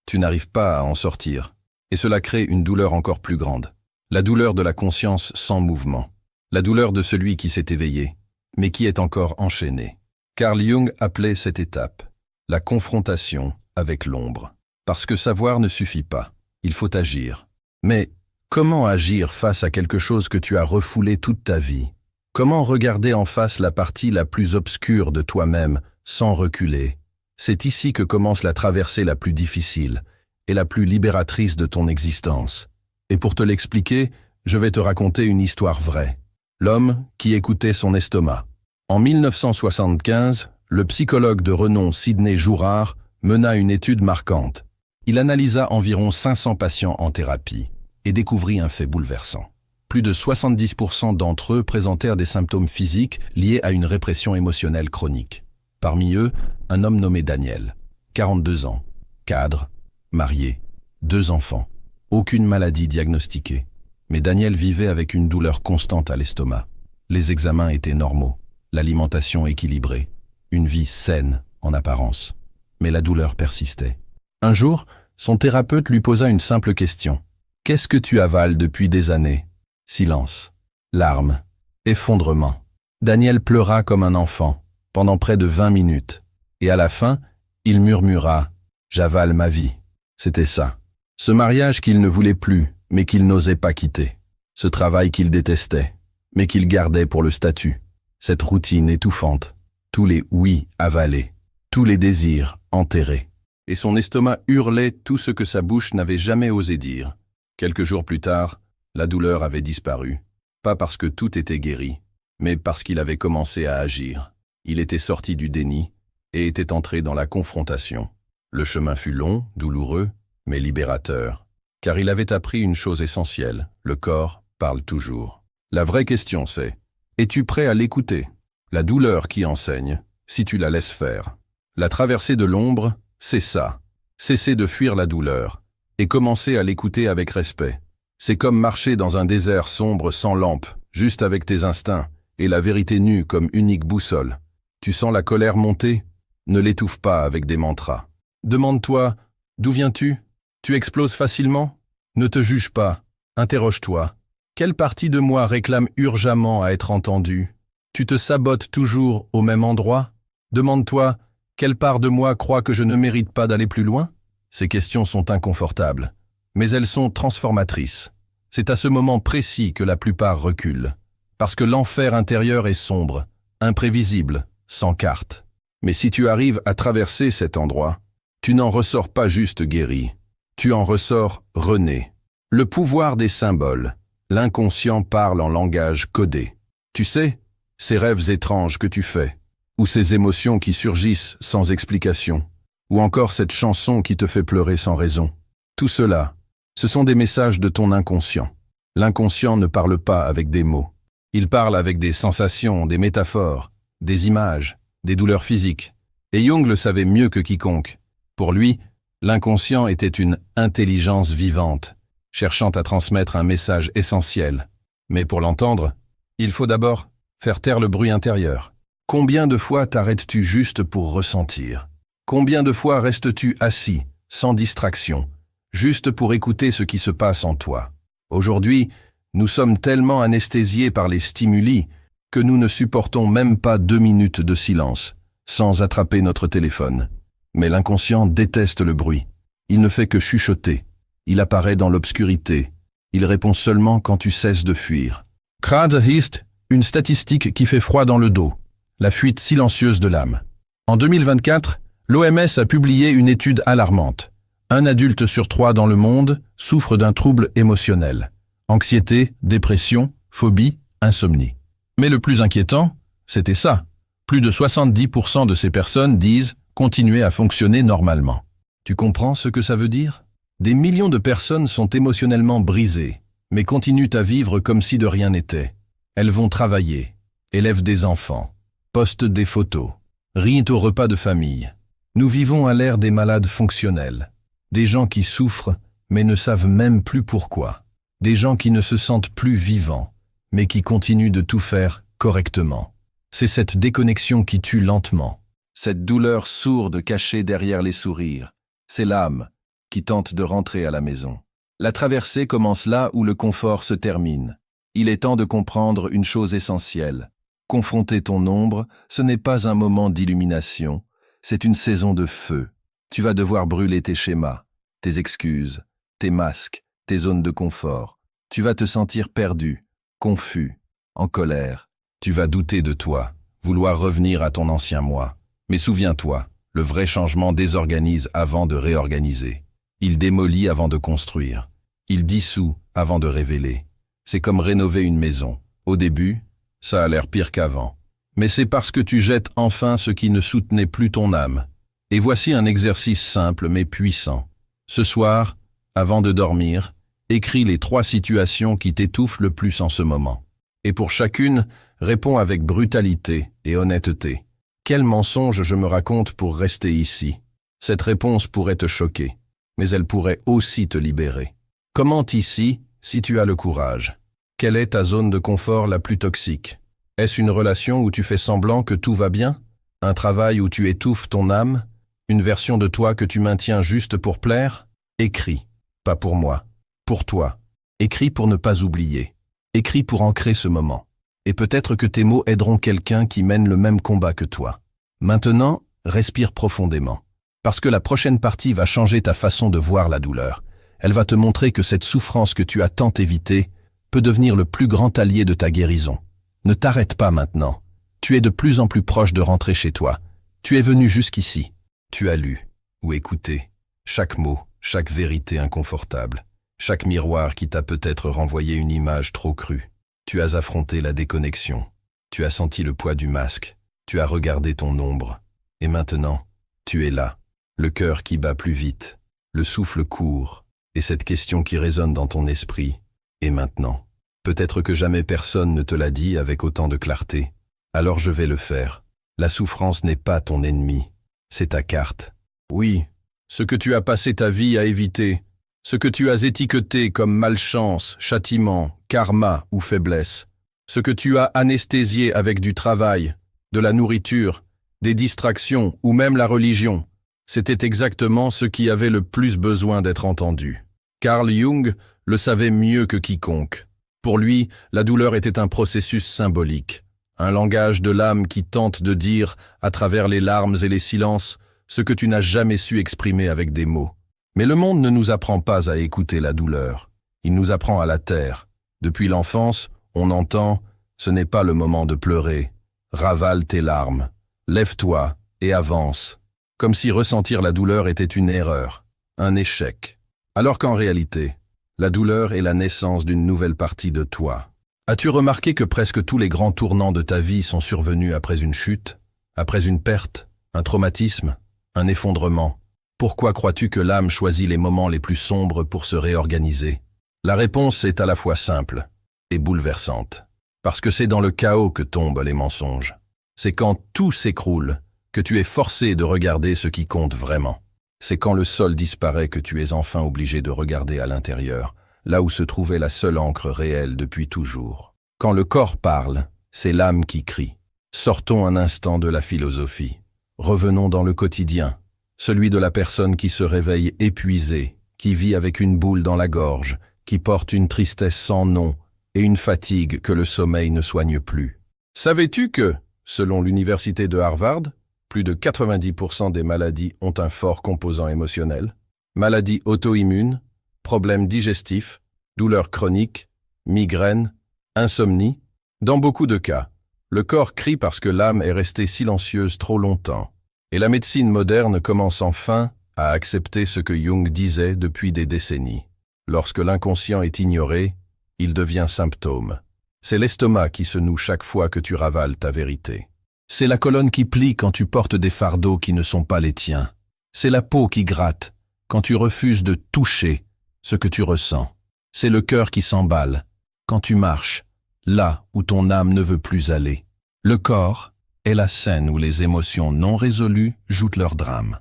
tu n'arrives pas à en sortir. Et cela crée une douleur encore plus grande. La douleur de la conscience sans mouvement. La douleur de celui qui s'est éveillé, mais qui est encore enchaîné. Carl Jung appelait cette étape la confrontation avec l'ombre. Parce que savoir ne suffit pas, il faut agir. Mais comment agir face à quelque chose que tu as refoulé toute ta vie? Comment regarder en face la partie la plus obscure de toi-même sans reculer? C'est ici que commence la traversée la plus difficile et la plus libératrice de ton existence. Et pour te l'expliquer, je vais te raconter une histoire vraie. L'homme qui écoutait son estomac. En 1975, le psychologue de renom Sidney Jourard mena une étude marquante. Il analysa environ 500 patients en thérapie et découvrit un fait bouleversant. Plus de 70% d'entre eux présentèrent des symptômes physiques liés à une répression émotionnelle chronique. Parmi eux, un homme nommé Daniel, 42 ans, cadre, marié, 2 enfants, aucune maladie diagnostiquée. Mais Daniel vivait avec une douleur constante à l'estomac. Les examens étaient normaux, l'alimentation équilibrée, une vie saine en apparence. Mais la douleur persistait. Un jour, son thérapeute lui posa une simple question. « Qu'est-ce que tu avales depuis des années ?» Silence, larmes, effondrement. Daniel pleura comme un enfant, pendant près de 20 minutes. Et à la fin, il murmura « J'avale ma vie ». C'était ça. Ce mariage qu'il ne voulait plus, mais qu'il n'osait pas quitter. Ce travail qu'il détestait, mais qu'il gardait pour le statut. Cette routine étouffante. Tous les oui avalés. Tous les désirs enterrés. Et son estomac hurlait tout ce que sa bouche n'avait jamais osé dire. Quelques jours plus tard, la douleur avait disparu. Pas parce que tout était guéri, mais parce qu'il avait commencé à agir. Il était sorti du déni et était entré dans la confrontation. Le chemin fut long, douloureux, mais libérateur. Car il avait appris une chose essentielle, le corps parle toujours. La vraie question c'est, es-tu prêt à l'écouter? La douleur qui enseigne, si tu la laisses faire. La traversée de l'ombre, c'est ça. Cesser de fuir la douleur et commencer à l'écouter avec respect. C'est comme marcher dans un désert sombre sans lampe, juste avec tes instincts et la vérité nue comme unique boussole. Tu sens la colère monter? Ne l'étouffe pas avec des mantras. Demande-toi, d'où viens-tu? Tu exploses facilement? Ne te juge pas, interroge-toi. Quelle partie de moi réclame urgemment à être entendue? Tu te sabotes toujours au même endroit? Demande-toi, quelle part de moi croit que je ne mérite pas d'aller plus loin? Ces questions sont inconfortables, mais elles sont transformatrices. C'est à ce moment précis que la plupart reculent, parce que l'enfer intérieur est sombre, imprévisible, sans carte. Mais si tu arrives à traverser cet endroit, tu n'en ressors pas juste guéri, tu en ressors rené. Le pouvoir des symboles, l'inconscient parle en langage codé. Tu sais, ces rêves étranges que tu fais, ou ces émotions qui surgissent sans explication, ou encore cette chanson qui te fait pleurer sans raison. Tout cela, ce sont des messages de ton inconscient. L'inconscient ne parle pas avec des mots. Il parle avec des sensations, des métaphores, des images, des douleurs physiques. Et Jung le savait mieux que quiconque. Pour lui, l'inconscient était une intelligence vivante, cherchant à transmettre un message essentiel. Mais pour l'entendre, il faut d'abord faire taire le bruit intérieur. Combien de fois t'arrêtes-tu juste pour ressentir? Combien de fois restes-tu assis, sans distraction, juste pour écouter ce qui se passe en toi? Aujourd'hui, nous sommes tellement anesthésiés par les stimuli que nous ne supportons même pas 2 minutes de silence, sans attraper notre téléphone. Mais l'inconscient déteste le bruit. Il ne fait que chuchoter. Il apparaît dans l'obscurité. Il répond seulement quand tu cesses de fuir. Krade hist, une statistique qui fait froid dans le dos. La fuite silencieuse de l'âme. En 2024, l'OMS a publié une étude alarmante. 1 adulte sur 3 dans le monde souffre d'un trouble émotionnel. Anxiété, dépression, phobie, insomnie. Mais le plus inquiétant, c'était ça. Plus de 70% de ces personnes disent continuer à fonctionner normalement. Tu comprends ce que ça veut dire? Des millions de personnes sont émotionnellement brisées, mais continuent à vivre comme si de rien n'était. Elles vont travailler, élèvent des enfants, postent des photos, rient au repas de famille. Nous vivons à l'ère des malades fonctionnels. Des gens qui souffrent, mais ne savent même plus pourquoi. Des gens qui ne se sentent plus vivants, mais qui continuent de tout faire correctement. C'est cette déconnexion qui tue lentement. Cette douleur sourde cachée derrière les sourires. C'est l'âme qui tente de rentrer à la maison. La traversée commence là où le confort se termine. Il est temps de comprendre une chose essentielle. Confronter ton ombre, ce n'est pas un moment d'illumination, c'est une saison de feu. Tu vas devoir brûler tes schémas, tes excuses, tes masques, tes zones de confort. Tu vas te sentir perdu, confus, en colère. Tu vas douter de toi, vouloir revenir à ton ancien moi. Mais souviens-toi, le vrai changement désorganise avant de réorganiser. Il démolit avant de construire. Il dissout avant de révéler. C'est comme rénover une maison. Au début, ça a l'air pire qu'avant. Mais c'est parce que tu jettes enfin ce qui ne soutenait plus ton âme. Et voici un exercice simple mais puissant. Ce soir, avant de dormir, écris les 3 situations qui t'étouffent le plus en ce moment. Et pour chacune, réponds avec brutalité et honnêteté. Quel mensonge je me raconte pour rester ici? Cette réponse pourrait te choquer, mais elle pourrait aussi te libérer. Commente ici si tu as le courage. Quelle est ta zone de confort la plus toxique? Est-ce une relation où tu fais semblant que tout va bien? Un travail où tu étouffes ton âme? Une version de toi que tu maintiens juste pour plaire? Écris, pas pour moi, pour toi. Écris pour ne pas oublier. Écris pour ancrer ce moment. Et peut-être que tes mots aideront quelqu'un qui mène le même combat que toi. Maintenant, respire profondément. Parce que la prochaine partie va changer ta façon de voir la douleur. Elle va te montrer que cette souffrance que tu as tant évitée peut devenir le plus grand allié de ta guérison. Ne t'arrête pas maintenant. Tu es de plus en plus proche de rentrer chez toi. Tu es venu jusqu'ici. Tu as lu ou écouté chaque mot, chaque vérité inconfortable, chaque miroir qui t'a peut-être renvoyé une image trop crue. Tu as affronté la déconnexion. Tu as senti le poids du masque. Tu as regardé ton ombre. Et maintenant, tu es là. Le cœur qui bat plus vite. Le souffle court. Et cette question qui résonne dans ton esprit. Et maintenant? Peut-être que jamais personne ne te l'a dit avec autant de clarté. Alors je vais le faire. La souffrance n'est pas ton ennemi. C'est ta carte. Oui, ce que tu as passé ta vie à éviter. Ce que tu as étiqueté comme malchance, châtiment, karma ou faiblesse. Ce que tu as anesthésié avec du travail, de la nourriture, des distractions ou même la religion. C'était exactement ce qui avait le plus besoin d'être entendu. Carl Jung le savait mieux que quiconque. Pour lui, la douleur était un processus symbolique, un langage de l'âme qui tente de dire, à travers les larmes et les silences, ce que tu n'as jamais su exprimer avec des mots. Mais le monde ne nous apprend pas à écouter la douleur. Il nous apprend à la taire. Depuis l'enfance, on entend « ce n'est pas le moment de pleurer ». Ravale tes larmes. Lève-toi et avance. Comme si ressentir la douleur était une erreur, un échec. Alors qu'en réalité, la douleur est la naissance d'une nouvelle partie de toi. As-tu remarqué que presque tous les grands tournants de ta vie sont survenus après une chute, après une perte, un traumatisme, un effondrement? Pourquoi crois-tu que l'âme choisit les moments les plus sombres pour se réorganiser? La réponse est à la fois simple et bouleversante. Parce que c'est dans le chaos que tombent les mensonges. C'est quand tout s'écroule que tu es forcé de regarder ce qui compte vraiment. C'est quand le sol disparaît que tu es enfin obligé de regarder à l'intérieur, là où se trouvait la seule encre réelle depuis toujours. Quand le corps parle, c'est l'âme qui crie. Sortons un instant de la philosophie. Revenons dans le quotidien, celui de la personne qui se réveille épuisée, qui vit avec une boule dans la gorge, qui porte une tristesse sans nom et une fatigue que le sommeil ne soigne plus. Savais-tu que, selon l'université de Harvard, plus de 90% des maladies ont un fort composant émotionnel? Maladies auto-immunes, problèmes digestifs, douleurs chroniques, migraines, insomnie. Dans beaucoup de cas, le corps crie parce que l'âme est restée silencieuse trop longtemps. Et la médecine moderne commence enfin à accepter ce que Jung disait depuis des décennies. Lorsque l'inconscient est ignoré, il devient symptôme. C'est l'estomac qui se noue chaque fois que tu ravales ta vérité. C'est la colonne qui plie quand tu portes des fardeaux qui ne sont pas les tiens. C'est la peau qui gratte quand tu refuses de toucher ce que tu ressens. C'est le cœur qui s'emballe quand tu marches là où ton âme ne veut plus aller. Le corps est la scène où les émotions non résolues jouent leur drame.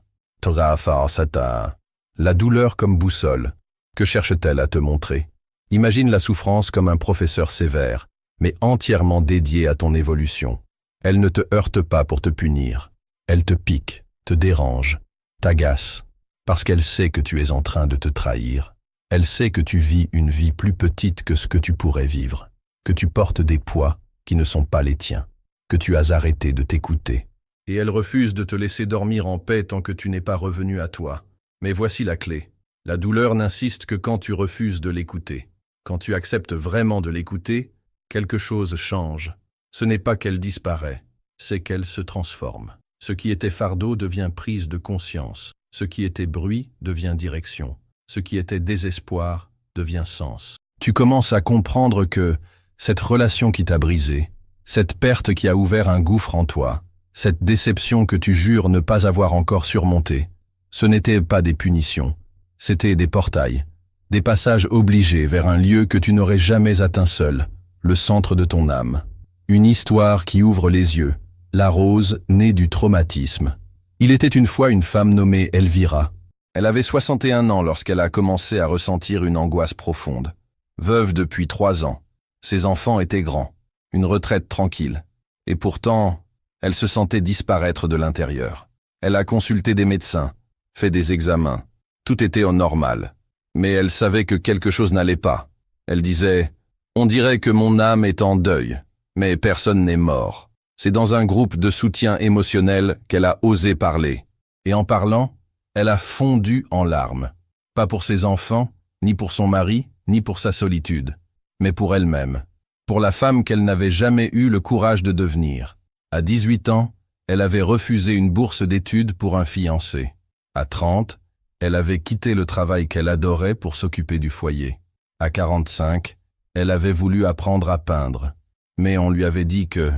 La douleur comme boussole. Que cherche-t-elle à te montrer? Imagine la souffrance comme un professeur sévère, mais entièrement dédié à ton évolution. Elle ne te heurte pas pour te punir. Elle te pique, te dérange, t'agace, parce qu'elle sait que tu es en train de te trahir. Elle sait que tu vis une vie plus petite que ce que tu pourrais vivre, que tu portes des poids qui ne sont pas les tiens, que tu as arrêté de t'écouter. Et elle refuse de te laisser dormir en paix tant que tu n'es pas revenu à toi. Mais voici la clé. La douleur n'insiste que quand tu refuses de l'écouter. Quand tu acceptes vraiment de l'écouter, quelque chose change. Ce n'est pas qu'elle disparaît, c'est qu'elle se transforme. Ce qui était fardeau devient prise de conscience. Ce qui était bruit devient direction. Ce qui était désespoir devient sens. Tu commences à comprendre que cette relation qui t'a brisé, cette perte qui a ouvert un gouffre en toi, cette déception que tu jures ne pas avoir encore surmontée, ce n'étaient pas des punitions, c'était des portails, des passages obligés vers un lieu que tu n'aurais jamais atteint seul, le centre de ton âme. Une histoire qui ouvre les yeux, la rose née du traumatisme. Il était une fois une femme nommée Elvira. Elle avait 61 ans lorsqu'elle a commencé à ressentir une angoisse profonde. Veuve depuis 3 ans, ses enfants étaient grands, une retraite tranquille. Et pourtant, elle se sentait disparaître de l'intérieur. Elle a consulté des médecins, fait des examens. Tout était au normal. Mais elle savait que quelque chose n'allait pas. Elle disait « On dirait que mon âme est en deuil, mais personne n'est mort ». C'est dans un groupe de soutien émotionnel qu'elle a osé parler. Et en parlant, elle a fondu en larmes. Pas pour ses enfants, ni pour son mari, ni pour sa solitude, mais pour elle-même. Pour la femme qu'elle n'avait jamais eu le courage de devenir. À 18 ans, elle avait refusé une bourse d'études pour un fiancé. À 30, elle avait quitté le travail qu'elle adorait pour s'occuper du foyer. À 45, elle avait voulu apprendre à peindre, mais on lui avait dit que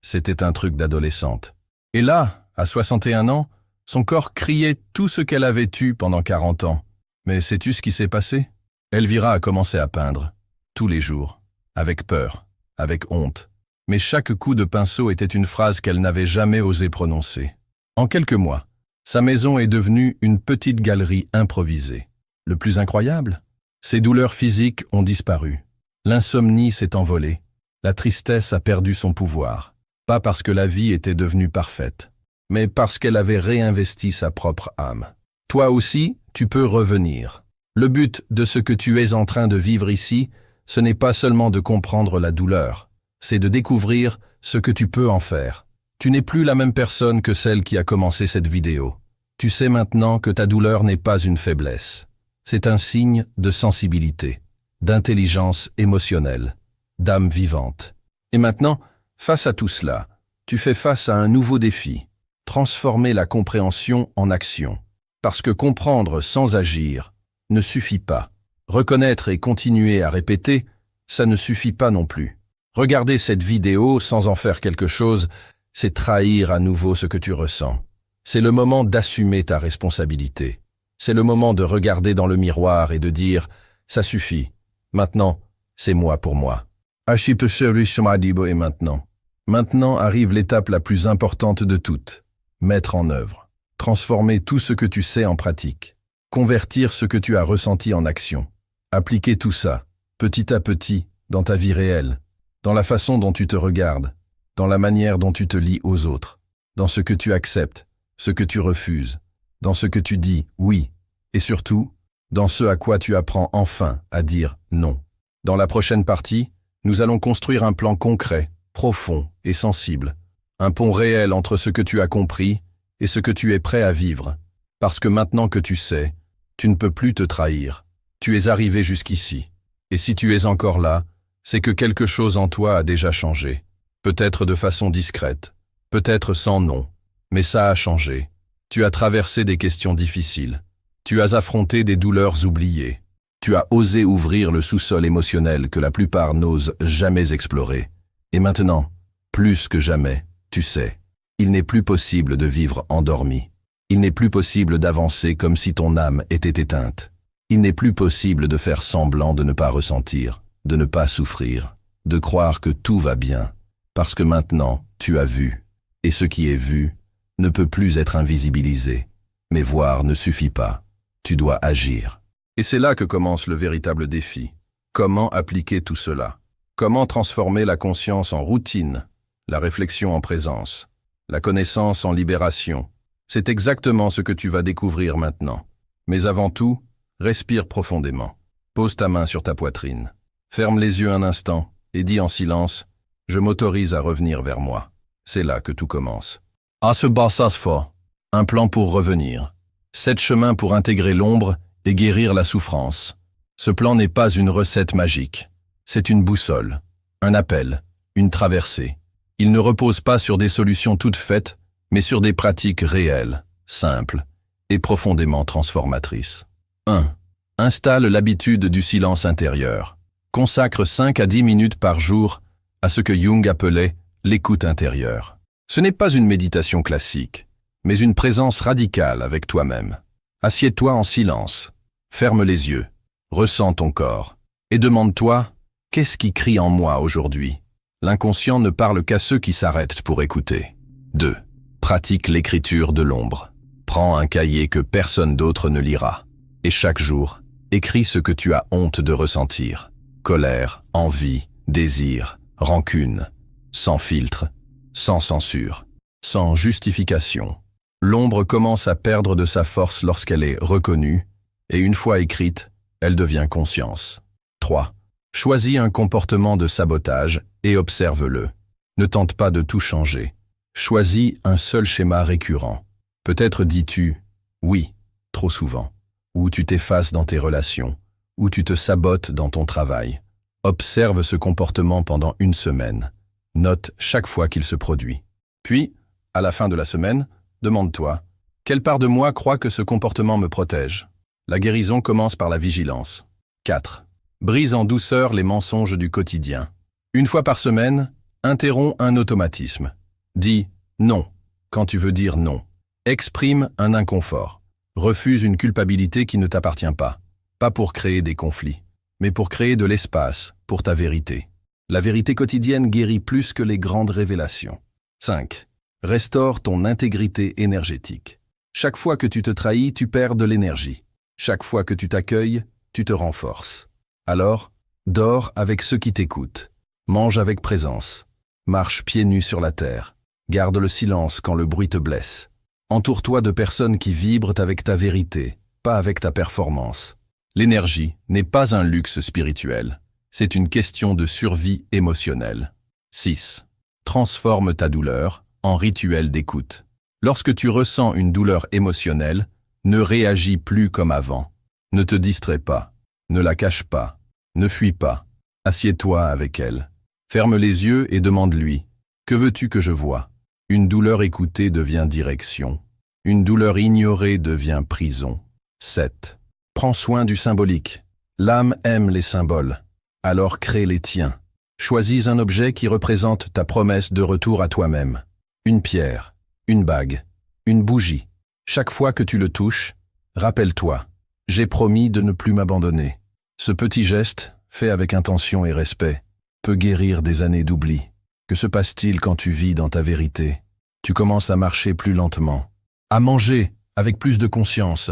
c'était un truc d'adolescente. Et là, à 61 ans, son corps criait tout ce qu'elle avait eu pendant 40 ans. Mais sais-tu ce qui s'est passé? Elvira a commencé à peindre, tous les jours, avec peur, avec honte. Mais chaque coup de pinceau était une phrase qu'elle n'avait jamais osé prononcer. En quelques mois, sa maison est devenue une petite galerie improvisée. Le plus incroyable, ses douleurs physiques ont disparu. L'insomnie s'est envolée. La tristesse a perdu son pouvoir. Pas parce que la vie était devenue parfaite, mais parce qu'elle avait réinvesti sa propre âme. Toi aussi, tu peux revenir. Le but de ce que tu es en train de vivre ici, ce n'est pas seulement de comprendre la douleur, c'est de découvrir ce que tu peux en faire. Tu n'es plus la même personne que celle qui a commencé cette vidéo. Tu sais maintenant que ta douleur n'est pas une faiblesse. C'est un signe de sensibilité, d'intelligence émotionnelle, d'âme vivante. Et maintenant, face à tout cela, tu fais face à un nouveau défi. Transformer la compréhension en action. Parce que comprendre sans agir ne suffit pas. Reconnaître et continuer à répéter, ça ne suffit pas non plus. Regarder cette vidéo sans en faire quelque chose, c'est trahir à nouveau ce que tu ressens. C'est le moment d'assumer ta responsabilité. C'est le moment de regarder dans le miroir et de dire « ça suffit, maintenant, c'est moi pour moi ». Et maintenant. Maintenant arrive l'étape la plus importante de toutes. Mettre en œuvre. Transformer tout ce que tu sais en pratique. Convertir ce que tu as ressenti en action. Appliquer tout ça, petit à petit, dans ta vie réelle. Dans la façon dont tu te regardes. Dans la manière dont tu te lis aux autres. Dans ce que tu acceptes, ce que tu refuses. Dans ce que tu dis oui. Et surtout, dans ce à quoi tu apprends enfin à dire non. Dans la prochaine partie, nous allons construire un plan concret, profond et sensible. Un pont réel entre ce que tu as compris et ce que tu es prêt à vivre. Parce que maintenant que tu sais, tu ne peux plus te trahir. Tu es arrivé jusqu'ici. Et si tu es encore là, c'est que quelque chose en toi a déjà changé. Peut-être de façon discrète, peut-être sans nom, mais ça a changé. Tu as traversé des questions difficiles. Tu as affronté des douleurs oubliées. Tu as osé ouvrir le sous-sol émotionnel que la plupart n'osent jamais explorer. Et maintenant, plus que jamais, tu sais, il n'est plus possible de vivre endormi. Il n'est plus possible d'avancer comme si ton âme était éteinte. Il n'est plus possible de faire semblant de ne pas ressentir, de ne pas souffrir, de croire que tout va bien, parce que maintenant, tu as vu. Et ce qui est vu ne peut plus être invisibilisé. Mais voir ne suffit pas. Tu dois agir. Et c'est là que commence le véritable défi. Comment appliquer tout cela? Comment transformer la conscience en routine, la réflexion en présence, la connaissance en libération? C'est exactement ce que tu vas découvrir maintenant. Mais avant tout, respire profondément. Pose ta main sur ta poitrine. Ferme les yeux un instant et dis en silence « Je m'autorise à revenir vers moi ». C'est là que tout commence. Asebasasfa, un plan pour revenir. 7 chemins pour intégrer l'ombre et guérir la souffrance. Ce plan n'est pas une recette magique. C'est une boussole, un appel, une traversée. Il ne repose pas sur des solutions toutes faites, mais sur des pratiques réelles, simples et profondément transformatrices. 1. Installe l'habitude du silence intérieur. Consacre 5 à 10 minutes par jour à ce que Jung appelait l'écoute intérieure. Ce n'est pas une méditation classique, mais une présence radicale avec toi-même. Assieds-toi en silence, ferme les yeux, ressens ton corps, et demande-toi « Qu'est-ce qui crie en moi aujourd'hui ?» L'inconscient ne parle qu'à ceux qui s'arrêtent pour écouter. 2. Pratique l'écriture de l'ombre. Prends un cahier que personne d'autre ne lira. Et chaque jour, écris ce que tu as honte de ressentir. Colère, envie, désir, rancune. Sans filtre, sans censure, sans justification. L'ombre commence à perdre de sa force lorsqu'elle est reconnue, et une fois écrite, elle devient conscience. 3. Choisis un comportement de sabotage et observe-le. Ne tente pas de tout changer. Choisis un seul schéma récurrent. Peut-être dis-tu « oui » trop souvent, ou tu t'effaces dans tes relations, ou tu te sabotes dans ton travail. Observe ce comportement pendant 1 semaine. Note chaque fois qu'il se produit. Puis, à la fin de la semaine, demande-toi « Quelle part de moi croit que ce comportement me protège ?» La guérison commence par la vigilance. 4. Brise en douceur les mensonges du quotidien. 1 fois par semaine, interromps un automatisme. Dis « non » quand tu veux dire non. Exprime un inconfort. Refuse une culpabilité qui ne t'appartient pas. Pas pour créer des conflits, mais pour créer de l'espace pour ta vérité. La vérité quotidienne guérit plus que les grandes révélations. 5. Restaure ton intégrité énergétique. Chaque fois que tu te trahis, tu perds de l'énergie. Chaque fois que tu t'accueilles, tu te renforces. Alors, dors avec ceux qui t'écoutent. Mange avec présence. Marche pieds nus sur la terre. Garde le silence quand le bruit te blesse. Entoure-toi de personnes qui vibrent avec ta vérité, pas avec ta performance. L'énergie n'est pas un luxe spirituel. C'est une question de survie émotionnelle. 6. Transforme ta douleur en rituel d'écoute. Lorsque tu ressens une douleur émotionnelle, ne réagis plus comme avant. Ne te distrais pas. Ne la cache pas. Ne fuis pas. Assieds-toi avec elle. Ferme les yeux et demande-lui « Que veux-tu que je voie ?» Une douleur écoutée devient direction. Une douleur ignorée devient prison. 7. Prends soin du symbolique. L'âme aime les symboles. Alors crée les tiens. Choisis un objet qui représente ta promesse de retour à toi-même. Une pierre, une bague, une bougie. Chaque fois que tu le touches, rappelle-toi, j'ai promis de ne plus m'abandonner. Ce petit geste, fait avec intention et respect, peut guérir des années d'oubli. Que se passe-t-il quand tu vis dans ta vérité? Tu commences à marcher plus lentement, à manger avec plus de conscience,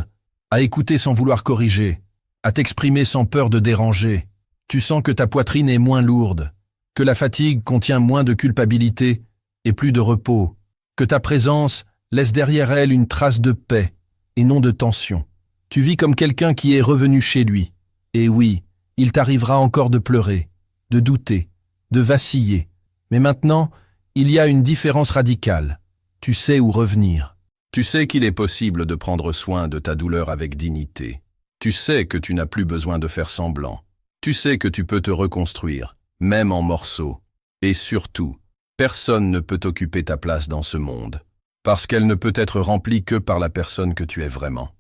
à écouter sans vouloir corriger, à t'exprimer sans peur de déranger. Tu sens que ta poitrine est moins lourde, que la fatigue contient moins de culpabilité et plus de repos, que ta présence laisse derrière elle une trace de paix et non de tension. Tu vis comme quelqu'un qui est revenu chez lui. Et oui, il t'arrivera encore de pleurer, de douter, de vaciller. Mais maintenant, il y a une différence radicale. Tu sais où revenir. Tu sais qu'il est possible de prendre soin de ta douleur avec dignité. Tu sais que tu n'as plus besoin de faire semblant. Tu sais que tu peux te reconstruire, même en morceaux. Et surtout, personne ne peut occuper ta place dans ce monde. parce qu'elle ne peut être remplie que par la personne que tu es vraiment.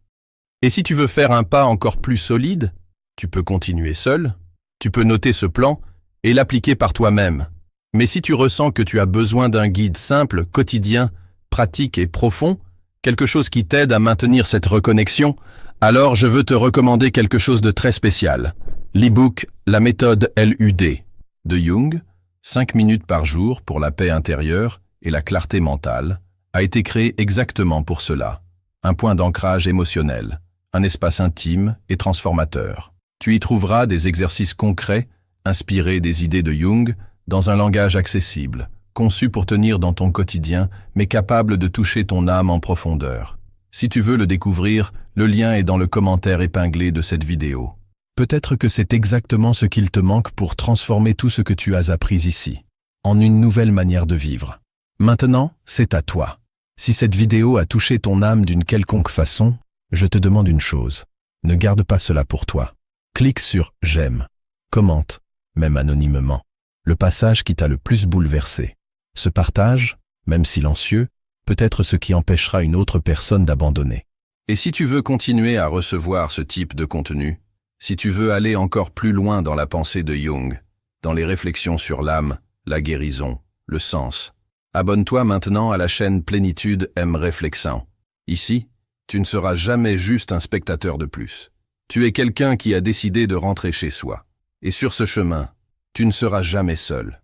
Et si tu veux faire un pas encore plus solide, tu peux continuer seul, tu peux noter ce plan et l'appliquer par toi-même. Mais si tu ressens que tu as besoin d'un guide simple, quotidien, pratique et profond, quelque chose qui t'aide à maintenir cette reconnexion, alors je veux te recommander quelque chose de très spécial. L'e-book La méthode LUD de Jung, 5 minutes par jour pour la paix intérieure et la clarté mentale, a été créé exactement pour cela. Un point d'ancrage émotionnel, un espace intime et transformateur. Tu y trouveras des exercices concrets, inspirés des idées de Jung, dans un langage accessible, conçu pour tenir dans ton quotidien, mais capable de toucher ton âme en profondeur. Si tu veux le découvrir, le lien est dans le commentaire épinglé de cette vidéo. Peut-être que c'est exactement ce qu'il te manque pour transformer tout ce que tu as appris ici, en une nouvelle manière de vivre. Maintenant, c'est à toi. Si cette vidéo a touché ton âme d'une quelconque façon, je te demande une chose. Ne garde pas cela pour toi. Clique sur « J'aime », commente, même anonymement, le passage qui t'a le plus bouleversé. Ce partage, même silencieux, peut être ce qui empêchera une autre personne d'abandonner. Et si tu veux continuer à recevoir ce type de contenu, si tu veux aller encore plus loin dans la pensée de Jung, dans les réflexions sur l'âme, la guérison, le sens, abonne-toi maintenant à la chaîne Plénitude M Réflexant. Ici, tu ne seras jamais juste un spectateur de plus. Tu es quelqu'un qui a décidé de rentrer chez soi. Et sur ce chemin, tu ne seras jamais seul.